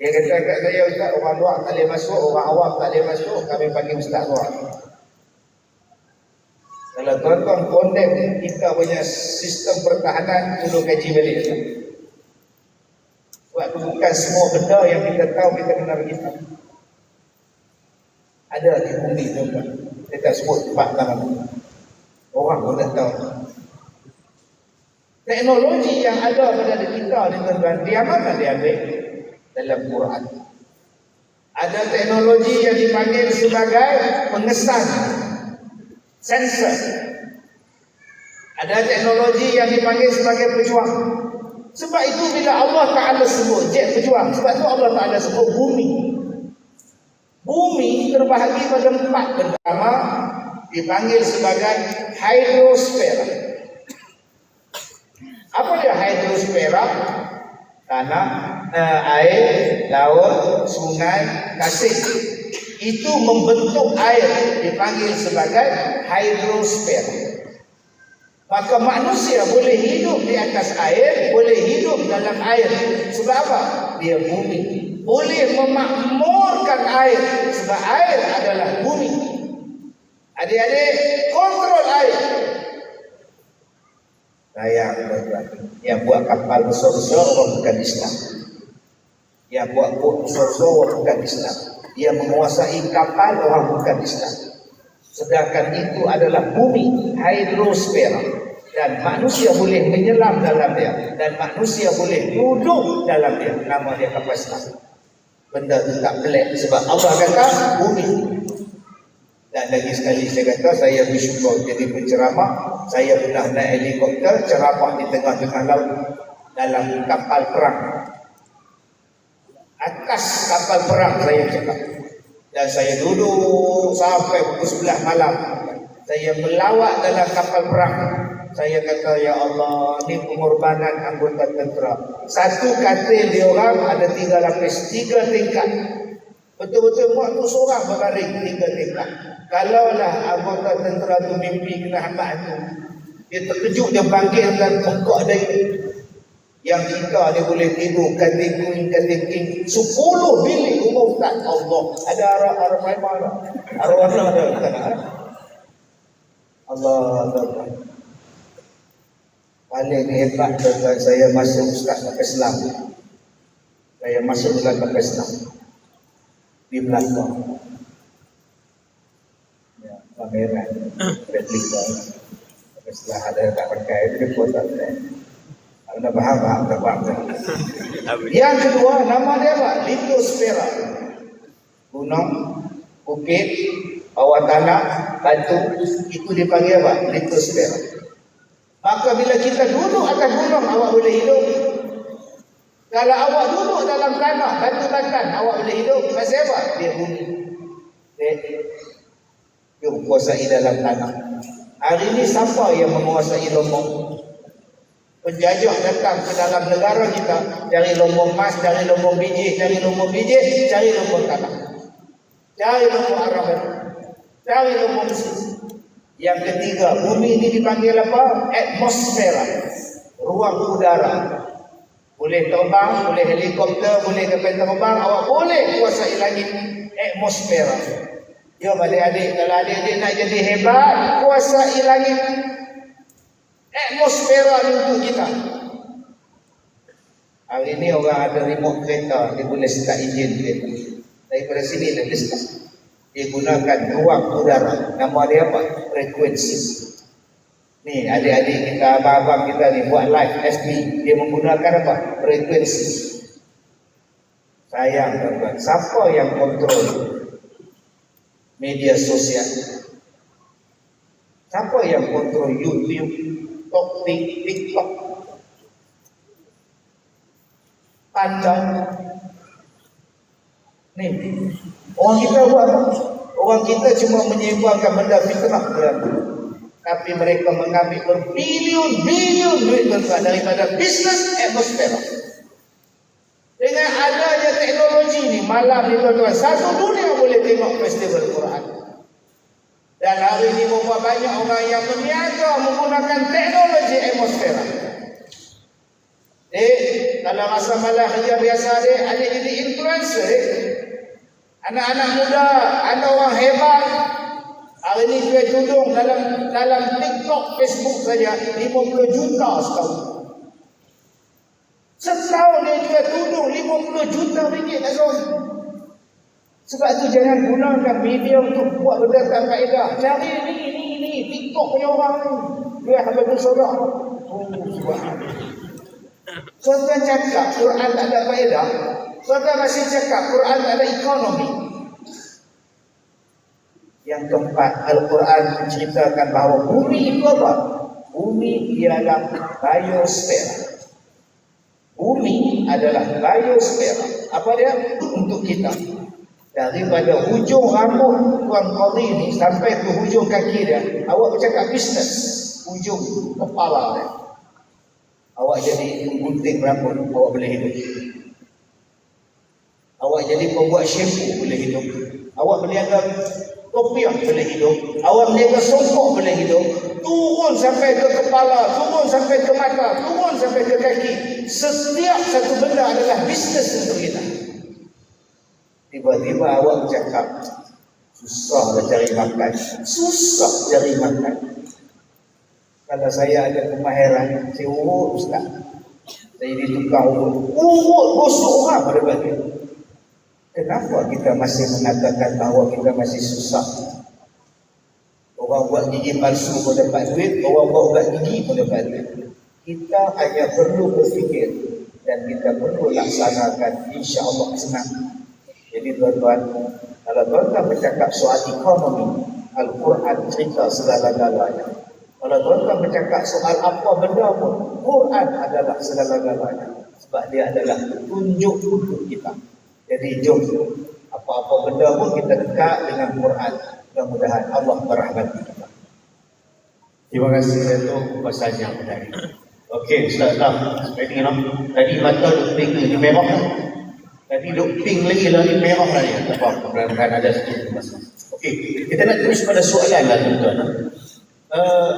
Dia kata kat saya, Ustaz, orang luar tak boleh masuk, orang awam tak boleh masuk, kami panggil Ustaz luar. Kalau tuan-tuan condemn kita punya sistem pertahanan, perlu kaji balik. Sebab itu bukan semua benda yang kita tahu kita kena beritahu. Ada di bumi tuan-tuan. Saya tak sebut tempat nama. Orang pun tak tahu. Teknologi yang ada pada kita ni tuan-tuan, dia mana dia ambil? Dalam Quran. Ada teknologi yang dipanggil sebagai pengesan, sensor. Ada teknologi yang dipanggil sebagai pejuang. Sebab itu bila Allah Ta'ala sebut jet pejuang, sebab itu Allah Ta'ala sebut bumi. Bumi terbahagi pada 4 pertama dipanggil sebagai hidrosfera. Apa dia hidrosfera? Tanah, air, laut, sungai, tasik. Itu membentuk air dipanggil sebagai hidrosfera. Maka manusia boleh hidup di atas air, boleh hidup dalam air. Sebab apa? Dia bumi. Boleh memakmurkan air. Sebab air adalah bumi. Adik-adik, kontrol air. Sayang, yang buat kapal besar-besar orang bukan Islam. Yang buat bot besar-besar orang bukan Islam. Dia menguasai kapal orang bukan Islam. Sedangkan itu adalah bumi, hidrosfera. Dan manusia boleh menyelam dalam dia. Dan manusia boleh duduk dalam dia. Nama dia kapal Islam. Benda itu tak pelik. Sebab Allah kata bumi. Dan lagi sekali saya kata, saya bersyukur jadi penceramah. Saya pernah naik helikopter, ceramah di tengah-tengah laut. Dalam kapal perang. Atas kapal perang saya cakap. Dan saya duduk sampai pukul 11 malam. Saya melawat dalam kapal perang. Saya kata, ya Allah, ni pengorbanan anggota tentera. Satu katil dia orang ada 3 lapis, 3 tingkat. Betul-betul muat tu seorang berbaring 3 tingkat. Kalaulah anggota tentera tu mimpi kena hamba tu, dia terkejut, dia bangkit dan bengkak dari. Yang kita dia boleh tidur kating-kating 10 bilik rumah ustaz. Allah, ada arah mana? Arah mana ada? Allah. Paling hebat tuan saya masuk ustaz kapal Islam. Saya masuk dalam kapal Islam di Melaka. Ya, pameran replika. Setelah ada tak pakai dia foto saya. Anda faham tak? Yang kedua, nama dia apa? Litosfera. Gunung, bukit, bawah tanah, batu, itu dipanggil apa? Litosfera. Maka bila kita duduk atas gunung, awak boleh hidup. Kalau awak duduk dalam tanah, batu-batan, awak boleh hidup. Pasal apa? Dia bumi. Dia menguasai dalam tanah. Hari ini siapa yang menguasai lombong? Penjajah datang ke dalam negara kita, cari lombong emas, cari lombong biji, cari lombong biji, cari lombong tanah. Cari lombong Arab, cari lombong Mesir. Yang ketiga, bumi ini dipanggil apa? Atmosfera. Ruang udara. Boleh terbang, boleh helikopter, boleh kapal terbang, awak boleh kuasai langit. Atmosfera. Jom adik-adik, kalau adik-adik nak jadi hebat, kuasai langit. Atmosfera ni untuk kita. Hari ini orang ada remote kereta, dia boleh start enjin kereta. Daripada sini dia boleh start. Dia gunakan ruang udara. Nama dia apa? Frekuensi. Ni adik-adik kita, abang-abang kita ni buat live FB. Dia menggunakan apa? Frekuensi. Sayang tuan-tuan, siapa yang kontrol media sosial? Siapa yang kontrol YouTube, TikTok? Pandang. Ni, orang kita buat apa? Orang kita cuma menyebarkan benda fitnah berlaku. Tapi mereka mengambil berbilion-bilion duit daripada bisnes atmosfera. Dengan adanya teknologi ni, malam ni tuan-tuan, satu dunia boleh tengok festival Quran. Dan hari ini berapa banyak orang yang berniaga menggunakan teknologi atmosfera. Kalau rasa malah kerja biasa adik jadi influencer. Anak-anak muda, ada orang hebat. Hari ini jual tudung dalam TikTok, Facebook saja 50 juta setahun. Setahun dia jual tudung 50 juta ringgit tahun. Sebab tu jangan gunakan media untuk buat benda tak kaedah. Cari ni TikTok punya orang ni. Dia habis sorak. Tuan-tuan cakap Quran tak ada faedah. Tuan-tuan masih cakap Quran tak ada ekonomi. Yang keempat, Al-Quran menceritakan bahawa bumi itu apa? Bumi ialah biosfera. Bumi adalah biosfera. Apa dia? Untuk kita. Daripada hujung rambut Tuan Qadhi ni sampai ke hujung kaki dia, awak bercakap bisnes. Hujung kepala dia. Awak jadi penggunting rambut, awak boleh hidup. Awak jadi pembuat shampoo, boleh hidup. Awak berniaga kopiah, boleh hidup. Awak berniaga songkok, boleh hidup. Turun sampai ke kepala, turun sampai ke mata, turun sampai ke kaki. Setiap satu benda adalah bisnes untuk kita. Tiba-tiba awak bercakap, susahlah cari makan. Susah cari makan. Kalau saya ada kemahiran, saya urut ustaz. Saya jadi tukang urut. Urut busuk orang pada bagian. Kenapa kita masih mengatakan bahawa kita masih susah? Orang buat gigi palsu pun dapat duit, orang buat ubat gigi pun dapat duit. Kita hanya perlu berfikir dan kita perlu laksanakan, insya-Allah senang. Jadi tuan-tuan, kalau tuan-tuan bercakap soal ekonomi, Al-Quran cerita segala-galanya. Kalau tuan-tuan bercakap soal apa benda pun, Quran adalah segala-galanya. Sebab dia adalah petunjuk untuk kita. Jadi jom, apa-apa benda pun kita dekat dengan Quran. Mudah-mudahan Allah merahmati kita. Terima kasih Datuk pasal yang tadi. Okey, Ustaz Lam, tadi mata duk pink ni merah. Tadi duk pink lagi lah ni merah lah ni. Tak apa, mudah-mudahan ada sikit masa. Okey, kita nak terus pada soalan lah tuan-tuan.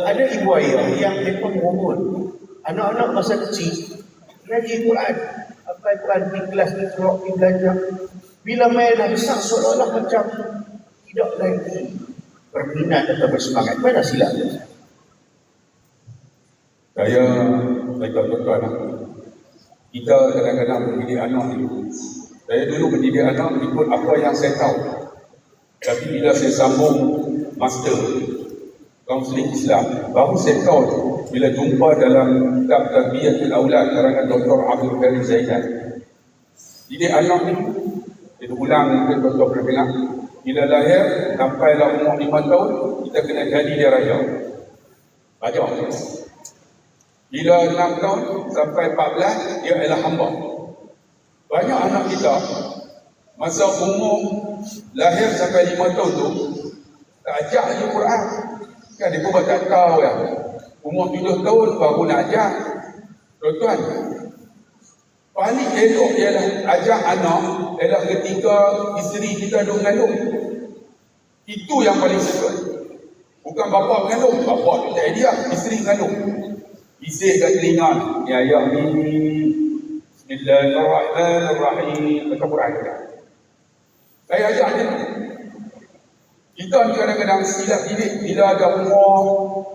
Ada ibu ayah yang mereka merumut anak-anak masa kecil ngaji Quran. Apa Quran di kelas ni teruk di belajar. Bila main dah besar seolah-olah macam tidak lagi berminat atau bersemangat. Mana silap dia? Saya tuan-tuan, kita kadang-kadang mendidik anak itu. Saya dulu mendidik anak ikut apa yang saya tahu. Tapi bila saya sambung master kaunseling Islam, baru saya tahu bila jumpa dalam kitab Tarbiyatul Aulad karangan Dr. Abdul Karim Zaidan. Didik anak ni, kita ulang mungkin Dr. pernah bilang, bila lahir sampailah umur 5 tahun, kita kena jadi dia raja. Raja. Bila 6 tahun sampai 14, dia adalah hamba. Banyak anak kita, masa umur lahir sampai 5 tahun tu, tak ajak je Quran. Kan dia pun tak tahu ya. Umur 7 tahun baru nak ajak. Tuan-tuan, paling elok ialah ajak anak ialah ketika isteri kita duduk mengandung. Itu yang paling sesuai. Bukan bapa mengandung, bapa tu tak dia, isteri mengandung. Bisik kat telinga, ya ayah ni Bismillahirrahmanirrahim, baca Quran. Saya ajak dia. Kita ni kadang-kadang silap didik bila ada umur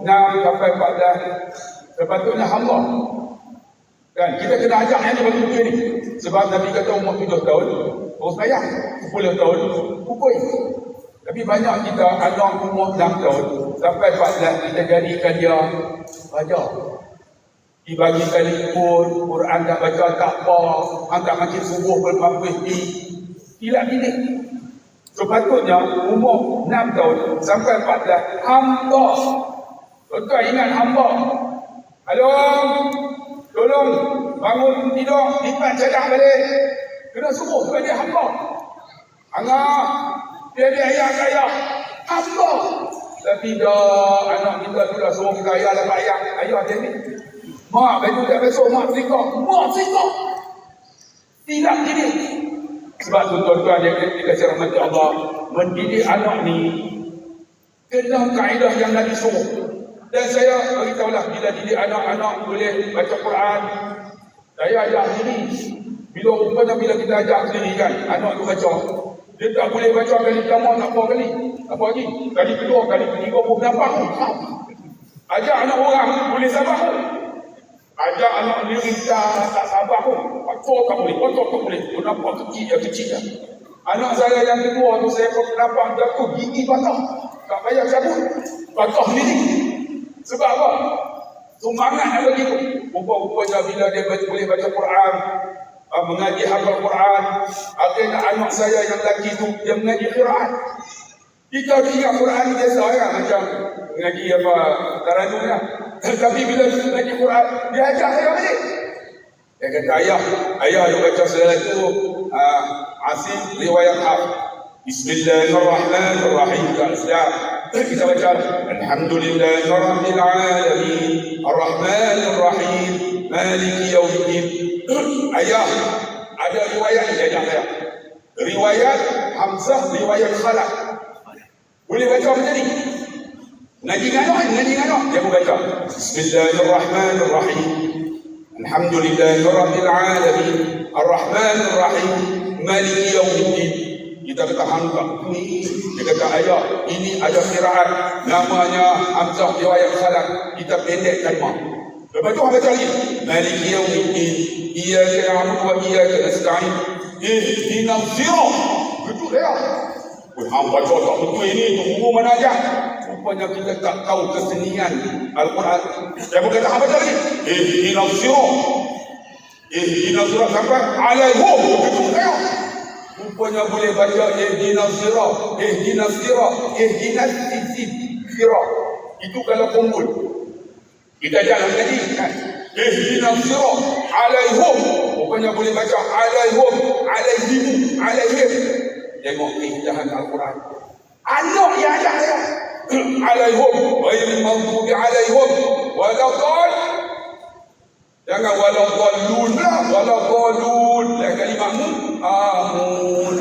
6 sampai 14 sepatutnya hamba. Kan kita kena ajak yang bagi dunia ni. Sebab Nabi kata umur 7 tahun terus bayar, 10 tahun pukul. Tapi banyak kita anak umur 6 tahun sampai 14 kita jadikan dia baca. Dibagi telefon, Quran tak baca tak apa, angkat masjid subuh berpapih di silap didik. Sepatutnya umur 6 tahun sampai 14 hamba. Tuan-tuan ingat hamba. Halo, tolong bangun tidur, lipat cadang balik. Kena suruh kepada dia hamba. Angah, dia ayah kaya. Hamba. Tapi dah anak kita sudah suruh kita ayah lah ayah. Ayah dia ni. Mak, baju tak besok, mak serikok. Mak serikok. Tidak jadi. Sebab tu tuan-tuan yang dikasih rahmat Allah, mendidik anak ni kena kaedah yang Nabi suruh. Dan saya beritahulah bila didik anak-anak boleh baca Quran. Saya ajak sendiri. Bila kita ajak sendiri kan, anak tu baca. Dia tak boleh baca kali pertama, nak apa kali? Apa lagi? Kali kedua, kali ketiga pun nampak. Ajak anak orang boleh sabar. Ajak anak sendiri tak sabar pun. Kotor tak boleh, kotor tak boleh. Tu nampak kecil. Anak saya yang kedua tu saya pun nampak jatuh gigi patah. Tak payah cabut. Patah sendiri. Sebab apa? Semangat nak begitu. Rupa-rupanya bila dia boleh baca Quran, mengaji hafal Quran, akhirnya anak saya yang lelaki tu dia mengaji Quran. Kita ingat Quran biasa kan, macam mengaji apa taranum lah. Tapi bila ngaji Quran, dia ajak saya balik. Dia kata, ayah dia baca sesuatu Asim riwayat Haf. Bismillahirrahmanirrahim. Kita baca Alhamdulillahirabbil alamin arrahmanir rahim maliki yaumiddin. Ayah ada riwayat dia ajak saya. Riwayat Hamzah, riwayat Khalaf. Boleh baca macam ni. Ngaji nganak dia pun baca Bismillahirrahmanirrahim Alhamdulillahirabbil alamin arrahmanir rahim maliki yaumiddin. Kita kata Hamzah ni, dia kata ayah ini ada qiraat namanya Hamzah riwayat Khalaf, kita pendek kalimah. Lepas tu baca lagi maliki yaumiddin iyyaka na'budu wa iyyaka nasta'in ihdinas sirah. Betul dia. Hang baca tak betul ini tu guru mana aja. Rupanya kita tak tahu kesenian Al-Quran. Dia berkata apa tadi? Ihdinas sirah sampai alaihum. Betul dia. Rupanya boleh baca ihdinas sirah. Itu kalau kumpul. Kita jalan tadi kan. Ihdinas sirah alaihum. Rupanya boleh baca alaihum, alaihim. Tengok keindahan Al-Quran. Anak yang ajak saya. Alaihum ghairil maghdubi alaihim waladdallin. Jangan waladdallun lah, waladdallun. Dan kalimatmu amun.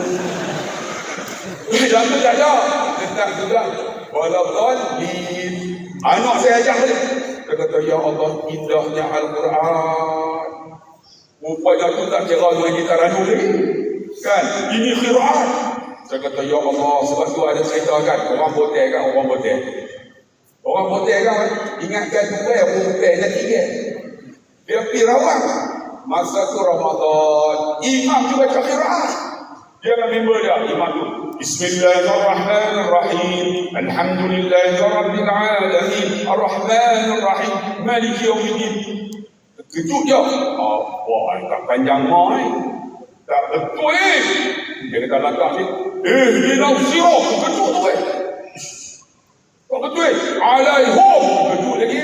Jangan tak ada. Tetap juga waladdallin. Anak saya ajak balik. Dia kata, ya Allah, indahnya Al-Quran. Rupanya tu tak kira dengan kita ranum lagi. Kan? Ini qiraat. Saya kata, ya Allah, sebab tu ada cerita kan, orang botek kan. Orang botek kan, ingatkan tu orang botek dah tiga. Dia pergi rawang. Masa tu Ramadan, imam juga baca qiraat. Dia dengan member dia, imam tu. Bismillahirrahmanirrahim. Alhamdulillahirabbil alamin. Arrahmanirrahim. Maliki yaumiddin. Kejut dia. Wah, tak panjang mai. Tak betul Dia kata langkah ni. Ihdinas sirah. Betul tu tak betul alaihum. Betul lagi.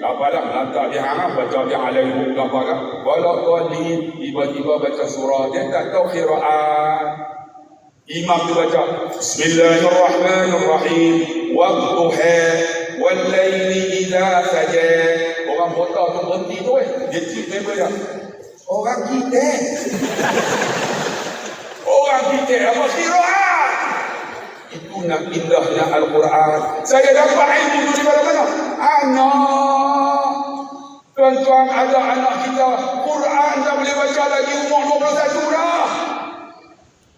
Tak apalah langkah dia harap baca dia alaihum. Tak apalah. Waladdallin. Tiba-tiba baca surah. Dia tak tahu qiraat. Imam tu baca Bismillahirrahmanirrahim. Wadduha wallaili idza saja. Orang botak tu berhenti tu dia cik member dia. Orang kita apa qiraat. Itu nak indahnya Al-Quran. Saya dapat ilmu tu di mana-mana. Anak tuan-tuan, ada anak kita Quran dah boleh baca lagi umur 21 dah.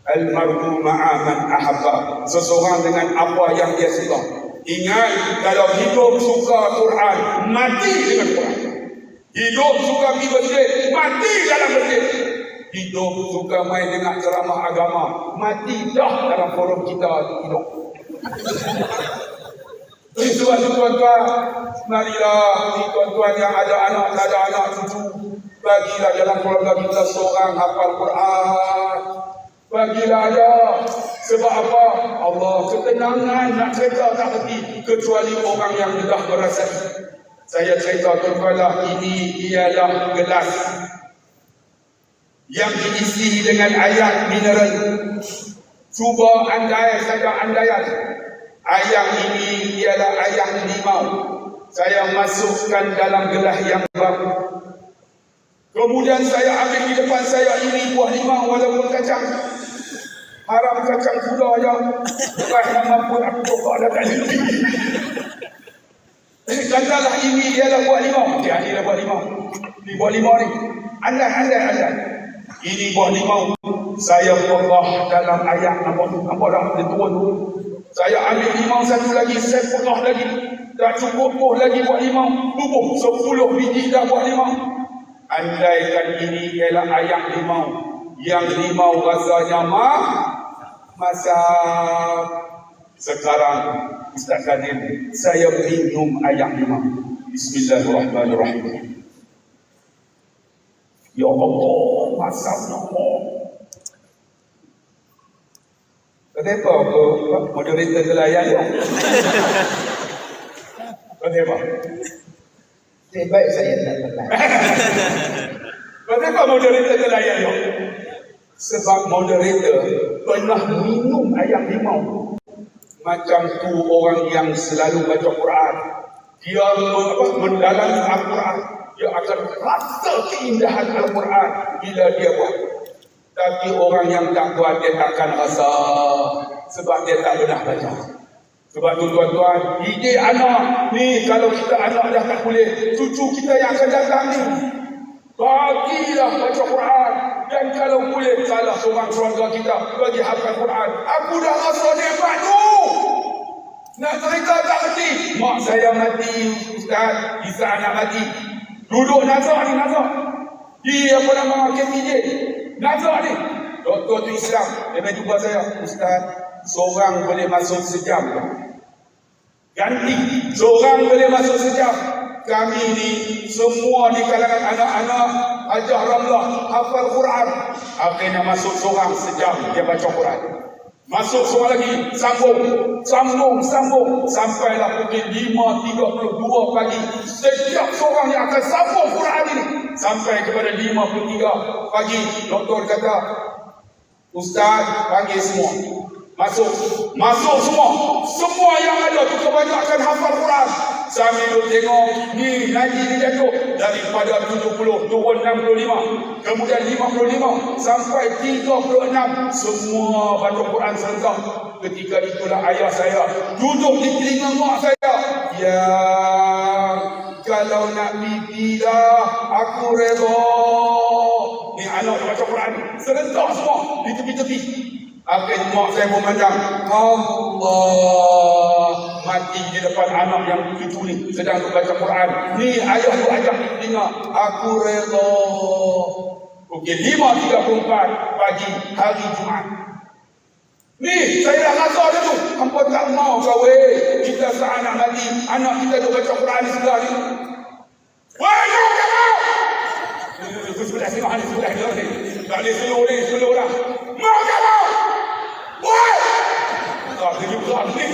Al-mar'u ma'a man ahabba. Seseorang dengan apa yang dia suka. Ingat, kalau hidup suka Quran, mati dengan Quran. Hidup suka pergi masjid, mati dalam masjid. Hidup suka main dengan ceramah agama, mati dah dalam forum kita hidup. Tuan-tuan, marilah tuan-tuan yang ada anak, tak ada anak cucu, bagilah dalam keluarga kita seorang hafal Quran. Bagilah ada. Sebab apa? Allah ketenangan nak cerita tak hati kecuali orang yang dah berasa. Saya cerita tuan-tuan, ini ialah gelas yang diisi dengan air mineral. Cuba andaian. Air ini ialah air limau. Saya masukkan dalam gelas yang baru. Kemudian saya ambil di depan saya ini buah limau walaupun kacang. Haram kacang gula je. Bukan yang mampu aku coba dah tak jadi. Katalah ini ialah buah limau. Ini adalah buah limau. Ini buah limau ni. Andai. Ini buah limau. Saya pelah dalam air. Nampak dah dia turun tu. Saya ambil limau satu lagi. Saya pelah lagi. Tak cukup lagi buah limau. Tubuh 10 biji dah buah limau. Andaikan ini ialah air limau. Yang limau rasanya masak. Sekarang Ustaz Kadir, saya minum air limau. Bismillahirrahmanirrahim. Ya Allah, masaknya Allah. Kenapa moderator kelayan? Kenapa? Lebih baik saya tak tenang. Kenapa moderator terlayan dia? Sebab moderator pernah minum ayam limau. Macam tu orang yang selalu baca Quran. Dia mendalami Al-Quran. Dia akan rasa keindahan Al-Quran bila dia buat. Tapi orang yang tak buat, dia takkan rasa. Sebab dia tak pernah baca. Sebab tu tuan-tuan, ide anak ni, kalau kita anak dah tak boleh, cucu kita yang akan datang ni, bagilah baca Quran. Dan kalau boleh, salah seorang keluarga kita bagi hafal Quran. Aku dah rasa nikmat tu. Nak cerita tak reti. Mak saya mati, Ustaz. Isa anak mati. Duduk nazar ni, nazar. Di apa nama KTJ. Nazar ni. Doktor tu Islam. Dia main jumpa saya. Ustaz, seorang boleh masuk sejam. Ganti. Seorang boleh masuk sejam. Kami ni semua di kalangan anak-anak Hajah Ramlah hafal Quran. Akhirnya masuk seorang sejam dia baca Quran. Masuk seorang lagi sambung sampailah pukul 5.32 pagi. Setiap seorang yang akan sambung Quran ini sampai kepada 5.3 pagi. Doktor kata, Ustaz panggil semua. Masuk semua yang ada tu kebanyakan hafal Quran. Sambil tengok ni Naji ni jatuh daripada 70 turun 65, kemudian 55 sampai 36, semua baca Quran serentak. Ketika itulah ayah saya duduk di telinga mak saya, ya kalau nak pipi dah aku redha. Ni anak baca Quran serentak semua di tepi-tepi. Akhirnya mak saya memandang, Allah, mati di depan anak yang cucu ni sedang baca Quran. Ni ayah tu ajak di telinga, aku redha. Pukul 5.34 pagi hari Jumaat. Ni saya dah rasa dia tu, hampa tak mau kau kita seanak mati, anak kita tu baca Quran ni sebelah ni. Weh, kau tak mau. Sebelah sini, sebelah ni. Tak boleh slow dah. Mau tak mau? Woi! Tak juga ni.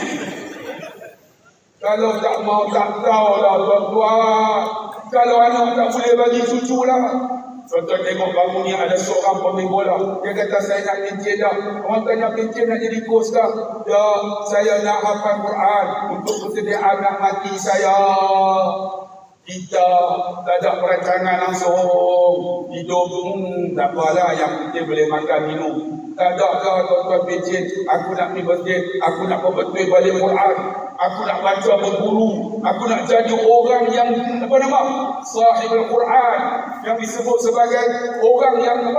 Kalau tak mau tak tahulah tuan-tuan. Kalau anak tak boleh bagi cucu lah. Contoh tengok bangun ni ada seorang pemain bola. Dia kata saya nak pencen dah. Orang tanya pencen nak jadi coach dah. Ya, saya nak hafal Quran untuk persediaan anak mati saya. Kita tak ada perancangan langsung. Hidup tak apalah, yang penting boleh makan minum. Tak ada ke tuan-tuan pencen, aku nak pergi masjid, aku nak berbetul balik Quran, aku nak baca berguru, aku nak jadi orang yang sahibul Quran, yang disebut sebagai orang yang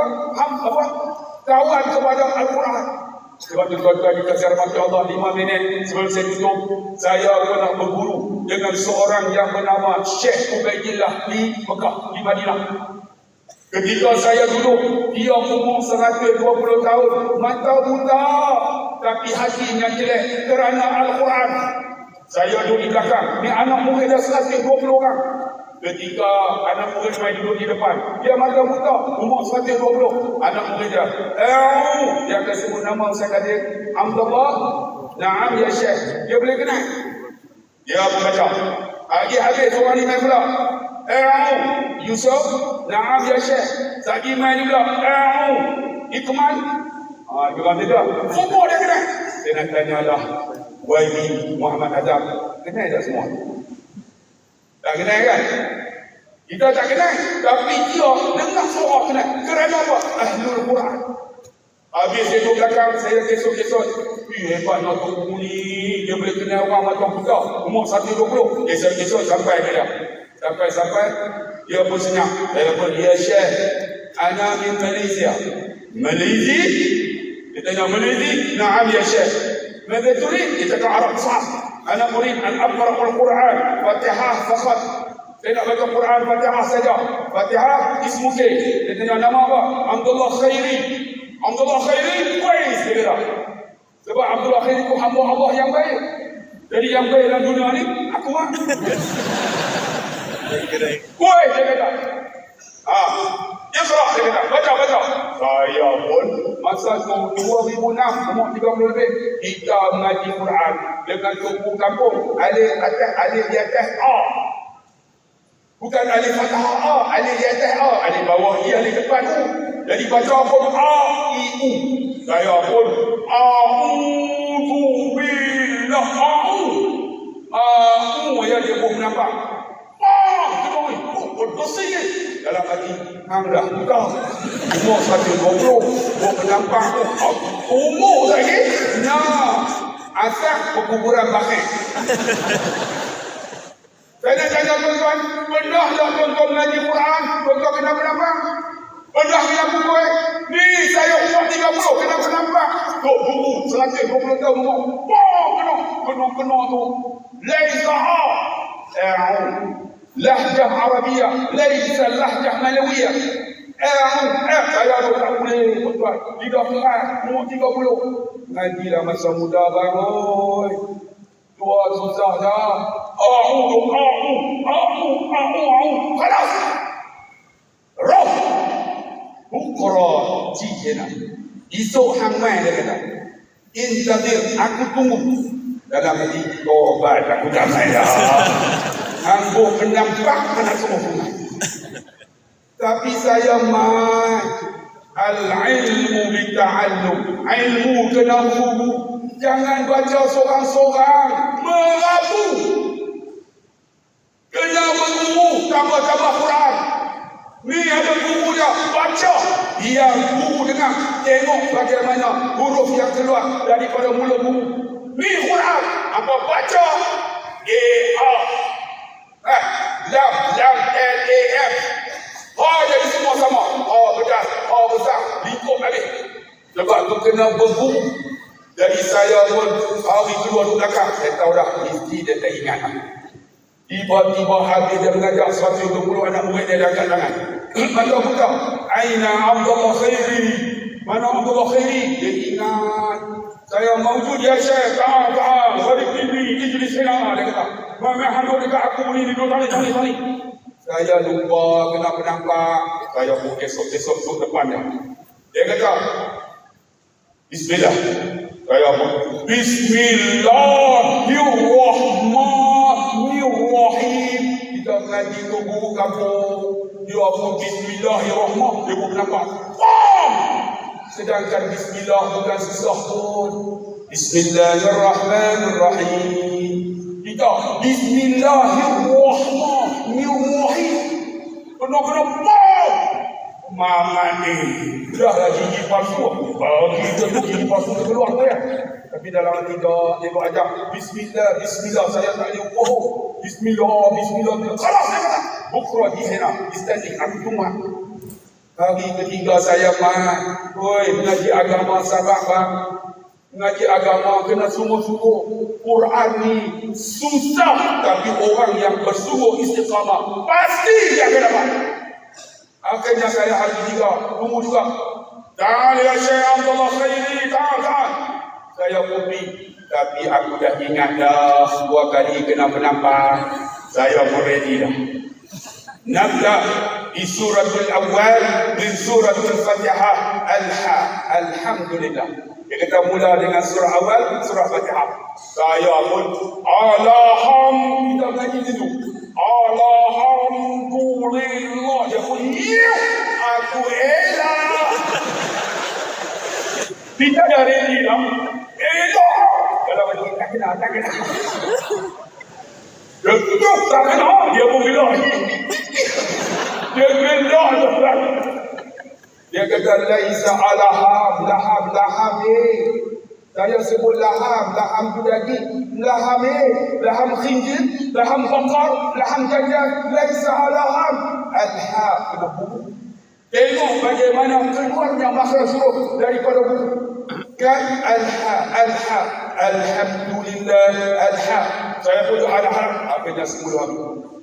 kawan kepada Al-Quran. Sebab tu tuan-tuan dikasih rahmat Allah, 5 minit sebelum saya tutup, saya pernah berguru dengan seorang yang bernama Syekh Ubaidillah di Mekah, di Madinah. Ketika saya duduk, dia umur 120 tahun, mata buta, tapi hatinya jelek kerana Al-Quran. Saya duduk di belakang, ni anak murid dah 120 orang. Ketika anak murid main duduk di depan, dia mata buta, umur 120, anak murid dia. Dia akan sebut nama Ustaz Kadir, Abdullah, Naam ya Syekh. Dia boleh kenal. Dia membaca. Habis orang ni main pula. Yusuf, Naam ya Syekh. Sagi main pula. Ikmal. Dia kata, semua dia kenal. Dia nak tanya lah, YB Muhammad Azam, kenal tak semua? Tak kenal kan? Kita tak kenal, tapi dia dengar suara kenal. Kerana apa? Ahlul Quran. Habis dia duduk belakang, saya kesot-kesot. Hebat nak buku ni. Dia boleh kenal orang mata buta. Umur 120. Kesot-kesot sampai ke dia. Sampai dia pun senyap. Dia pun, ya Syekh, ana min Malaysia. Malaysia? Dia tanya, Malaysia? Naam ya Syekh. Mada turid? Dia cakap Arab sah. Ana murid an aqra al-Quran Fatihah faqat. Saya nak baca Quran Fatihah saja. Fatihah ismuke. Dia tanya nama apa? Abdullah Khairi. Abdullah Khairi kuis dia kata. Sebab Abdullah Khairi itu hamba Allah yang baik. Jadi yang baik dalam dunia ni aku mah. Kuis dia kata. Iqra dia kata. Baca. Saya pun masa tu 2006 umur 30 lebih kita mengaji Quran dengan suku kampung alif di atas A. Bukan alif fathah A, alif di atas A, alif bawah I, alif depan U. Jadi baca pun A, I, U. Saya pun a'udzu billah, ya dia pun nampak. Bersih dalam hati hang dah kau umur 120 buat penampak umur lagi asal perkuburan bakit. Saya nak tanya tuan-tuan, pernah tak tuan-tuan mengaji Quran, tuan-tuan kenapa-napa? Pernah kena pukul? Ni saya umur 30 kenapa-napa? Tok guru 120 tahun umur. Kena tu. Laisaha lahjah Arabiyah, laisa lahjah Malawiyah. Saya tak boleh tuan-tuan. Lidah Quran umur 30. Ngajilah masa muda bangun. Tua susah dah. Khalas. Roh. Ukra jihena. Esok hang mai dia kata. Intadir, aku tunggu. Dalam hati, tobat aku dah mai dah. Hanggo penampak anak semua sungai. Tapi saya mai. Al-ilmu bita'allum. Ilmu kena guru. Jangan baca seorang-seorang. Merabu. Kena berguru. Tambah-tambah Quran. Ni ada guru dia. Baca. Biar guru dengar. Tengok bagaimana huruf yang keluar daripada mulut guru. Ni Quran. Apa baca? A. Lam, L-A-M. Jadi semua sama. Bedas, besar, lingkup habis. Sebab tu kena berguru. Jadi saya pun hari kedua tu belakang, saya tahu dah, mesti dia tak ingat. Tiba-tiba habis dia mengajar 120 anak murid dia angkat tangan. Maka buka, Aina Abdullah Khairi. Mana Abdullah Khairi? Dia ingat. Saya mawjud ya Syekh, ta'al, balik ini, ijlis hina. Dia kata, Mama Hamid dekat aku ni, duduk tali. Saya lupa kenapa. Saya pun esok-esok duduk depan dia. Dia kata, Bismillah. Saya pun, Bismillahirrahmanirrahim. Kita mengaji ke guru kampung. Dia pun Bismillahirrahmanirrahim. Dia pun nampak. Sedangkan Bismillah bukan susah pun. Bismillahirrahmanirrahim. Kita Bismillahirrahmanirrahim. Kena Mama ni dah lah gigi palsu. Bagi kita tu gigi palsu keluar tu ya. Tapi dalam tidak dia buat ajak Bismillah saya tak boleh bohong. Bismillah. Kalau saya kata bukra jihena standing aku tunggu. Hari ketiga saya mengaji agama sabar bang. Mengaji agama kena sungguh-sungguh. Quran ni susah, tapi orang yang bersungguh istiqamah pasti dia akan dapat. Akhirnya saya hari ketiga tunggu juga. Ta'al ya Syekh Abdullah Khairi, ta'al. Saya pergi, tapi aku dah ingat dah 2 kali kena menampak. Saya ready dah. Nabda di suratul awal min suratul Fatihah alhamdulillah. Dia kata mula dengan surah awal, surah Fatihah. Saya pun kita mengaji dulu. Alhamdulillah. Dia pun aku elah. Kita dah ready lah. Elah. Kalau macam tak kena. Dia tutup tak kena. Dia pun bilang. Dia bilang. Dia kata laisa alaham, laham Saya sebut laham tu daging, laham khinjir, laham bakar, laham dajjal, laisa alaham, alhaq. Tengok bagaimana keluarnya makhraj huruf daripada buku. Kan alhaq, alhamdulillah, alhaq. Saya pun alhaq, akhirnya semula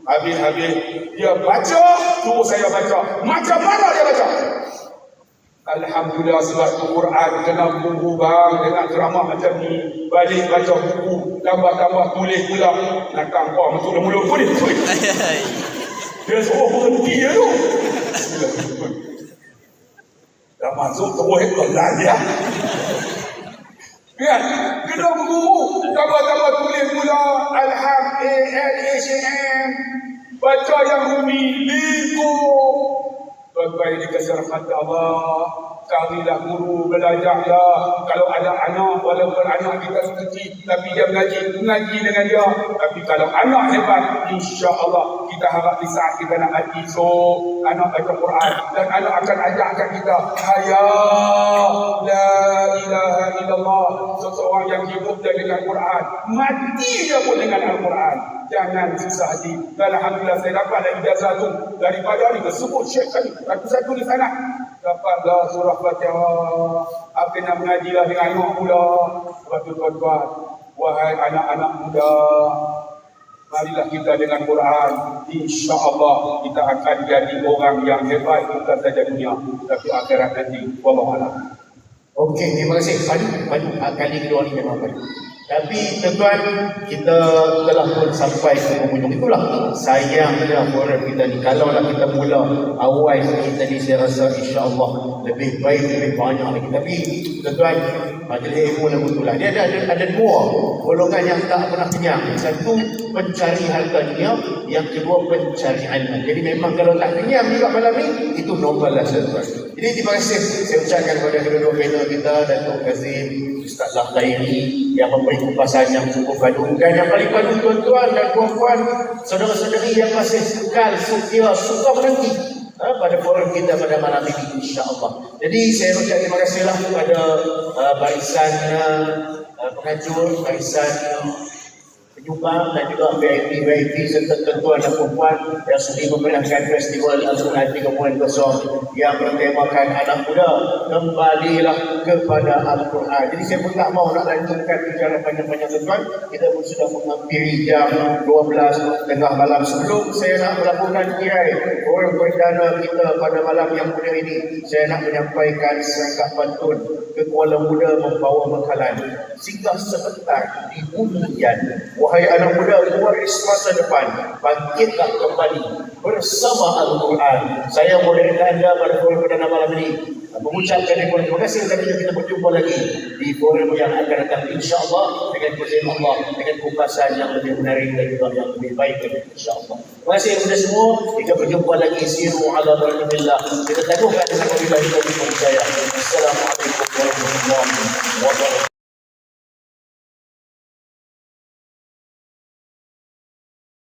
habis dia baca, terus saya baca. Macam mana dia baca? Alhamdulillah sebab Quran kena buku bang dengan ceramah macam ni. Balik baca buku, tambah tulis pula. Nak tampak masuk mulut tulis. Dia suruh berhenti je tu. Dah masuk terus pelan dia. Kan? Kena berguru. Tambah tulis pula. Alhamdulillah. Baca yang memiliku. Tuan-tuan yang dikasihi rahmat Allah, carilah guru, belajarlah. Kalau ada anak, walaupun anak kita kecil tapi dia mengaji dengan dia. Tapi kalau anak hebat, insya-Allah kita harap di saat kita nak mati esok, anak baca Quran dan anak akan ajarkan kita hayat la ilaha illallah. Seseorang yang hidup dengan Quran, mati dia pun dengan Al-Quran. Jangan susah hati. Dan alhamdulillah saya dapat ijazah tu daripada ni tersebut Syekh tadi. Satu di sana dapatlah surah Fatihah. Apa nak mengajilah dengan anak pula. Lepas tu tuan-tuan, wahai anak-anak muda, marilah kita dengan Quran. InsyaAllah kita akan jadi orang yang hebat, bukan saja dunia tapi akhirat nanti. Wallahualam. Okey, terima kasih. Padu kali kedua ni memang padu. Tapi tuan-tuan, kita telah pun sampai ke penghujung. Itulah sayangnya forum kita ni. Kalau lah kita mula awal sekali tadi, saya rasa insya-Allah lebih baik, lebih banyak lagi. Tapi tuan-tuan, majlis ilmu lah betul lah. Dia ada dua golongan yang tak pernah kenyang. Satu, pencari harta dunia. Yang kedua, pencari ilmu. Jadi memang kalau tak kenyang juga malam ni, itu normal lah tuan-tuan. Jadi terima kasih saya ucapkan kepada kedua-dua panel kita, Datuk Kazim, Ustaz Lahtairi, yang memberi kupasan yang cukup padu. Dan yang paling padu tuan-tuan dan puan-puan, saudara-saudari yang masih kekal setia suka menanti pada forum kita pada malam ini, insya-Allah. Jadi saya ucapkan terima kasihlah kepada barisan pengajar, barisan penyumbang dan juga VIP serta tuan-tuan dan puan-puan yang sudi memeriahkan festival Al-Quran 3.0 yang bertemakan anak muda kembalilah kepada Al-Quran. Jadi saya pun tak mau nak lanjutkan bicara panjang-panjang tuan-tuan. Kita pun sudah menghampiri jam 12 tengah malam. Sebelum saya nak melakukan kirai forum perdana kita pada malam yang mulia ini, saya nak menyampaikan serangkap pantun ke Kuala Muda membawa bekalan. Singgah sebentar di bumi yan, wahai anak muda, waris masa depan, bangkitlah kembali bersama Al-Quran. Saya boleh anda pada forum perdana malam ini mengucapkan terima kasih, dan kita berjumpa lagi di forum yang akan datang, insya-Allah, dengan izin Allah, dengan kupasan yang lebih menarik dan juga yang lebih baik, insya-Allah. Terima kasih kepada semua. Kita berjumpa lagi. Siru ala barakillah. Kita teguhkan dengan wabillahi taufiq wal hidayah. Assalamualaikum.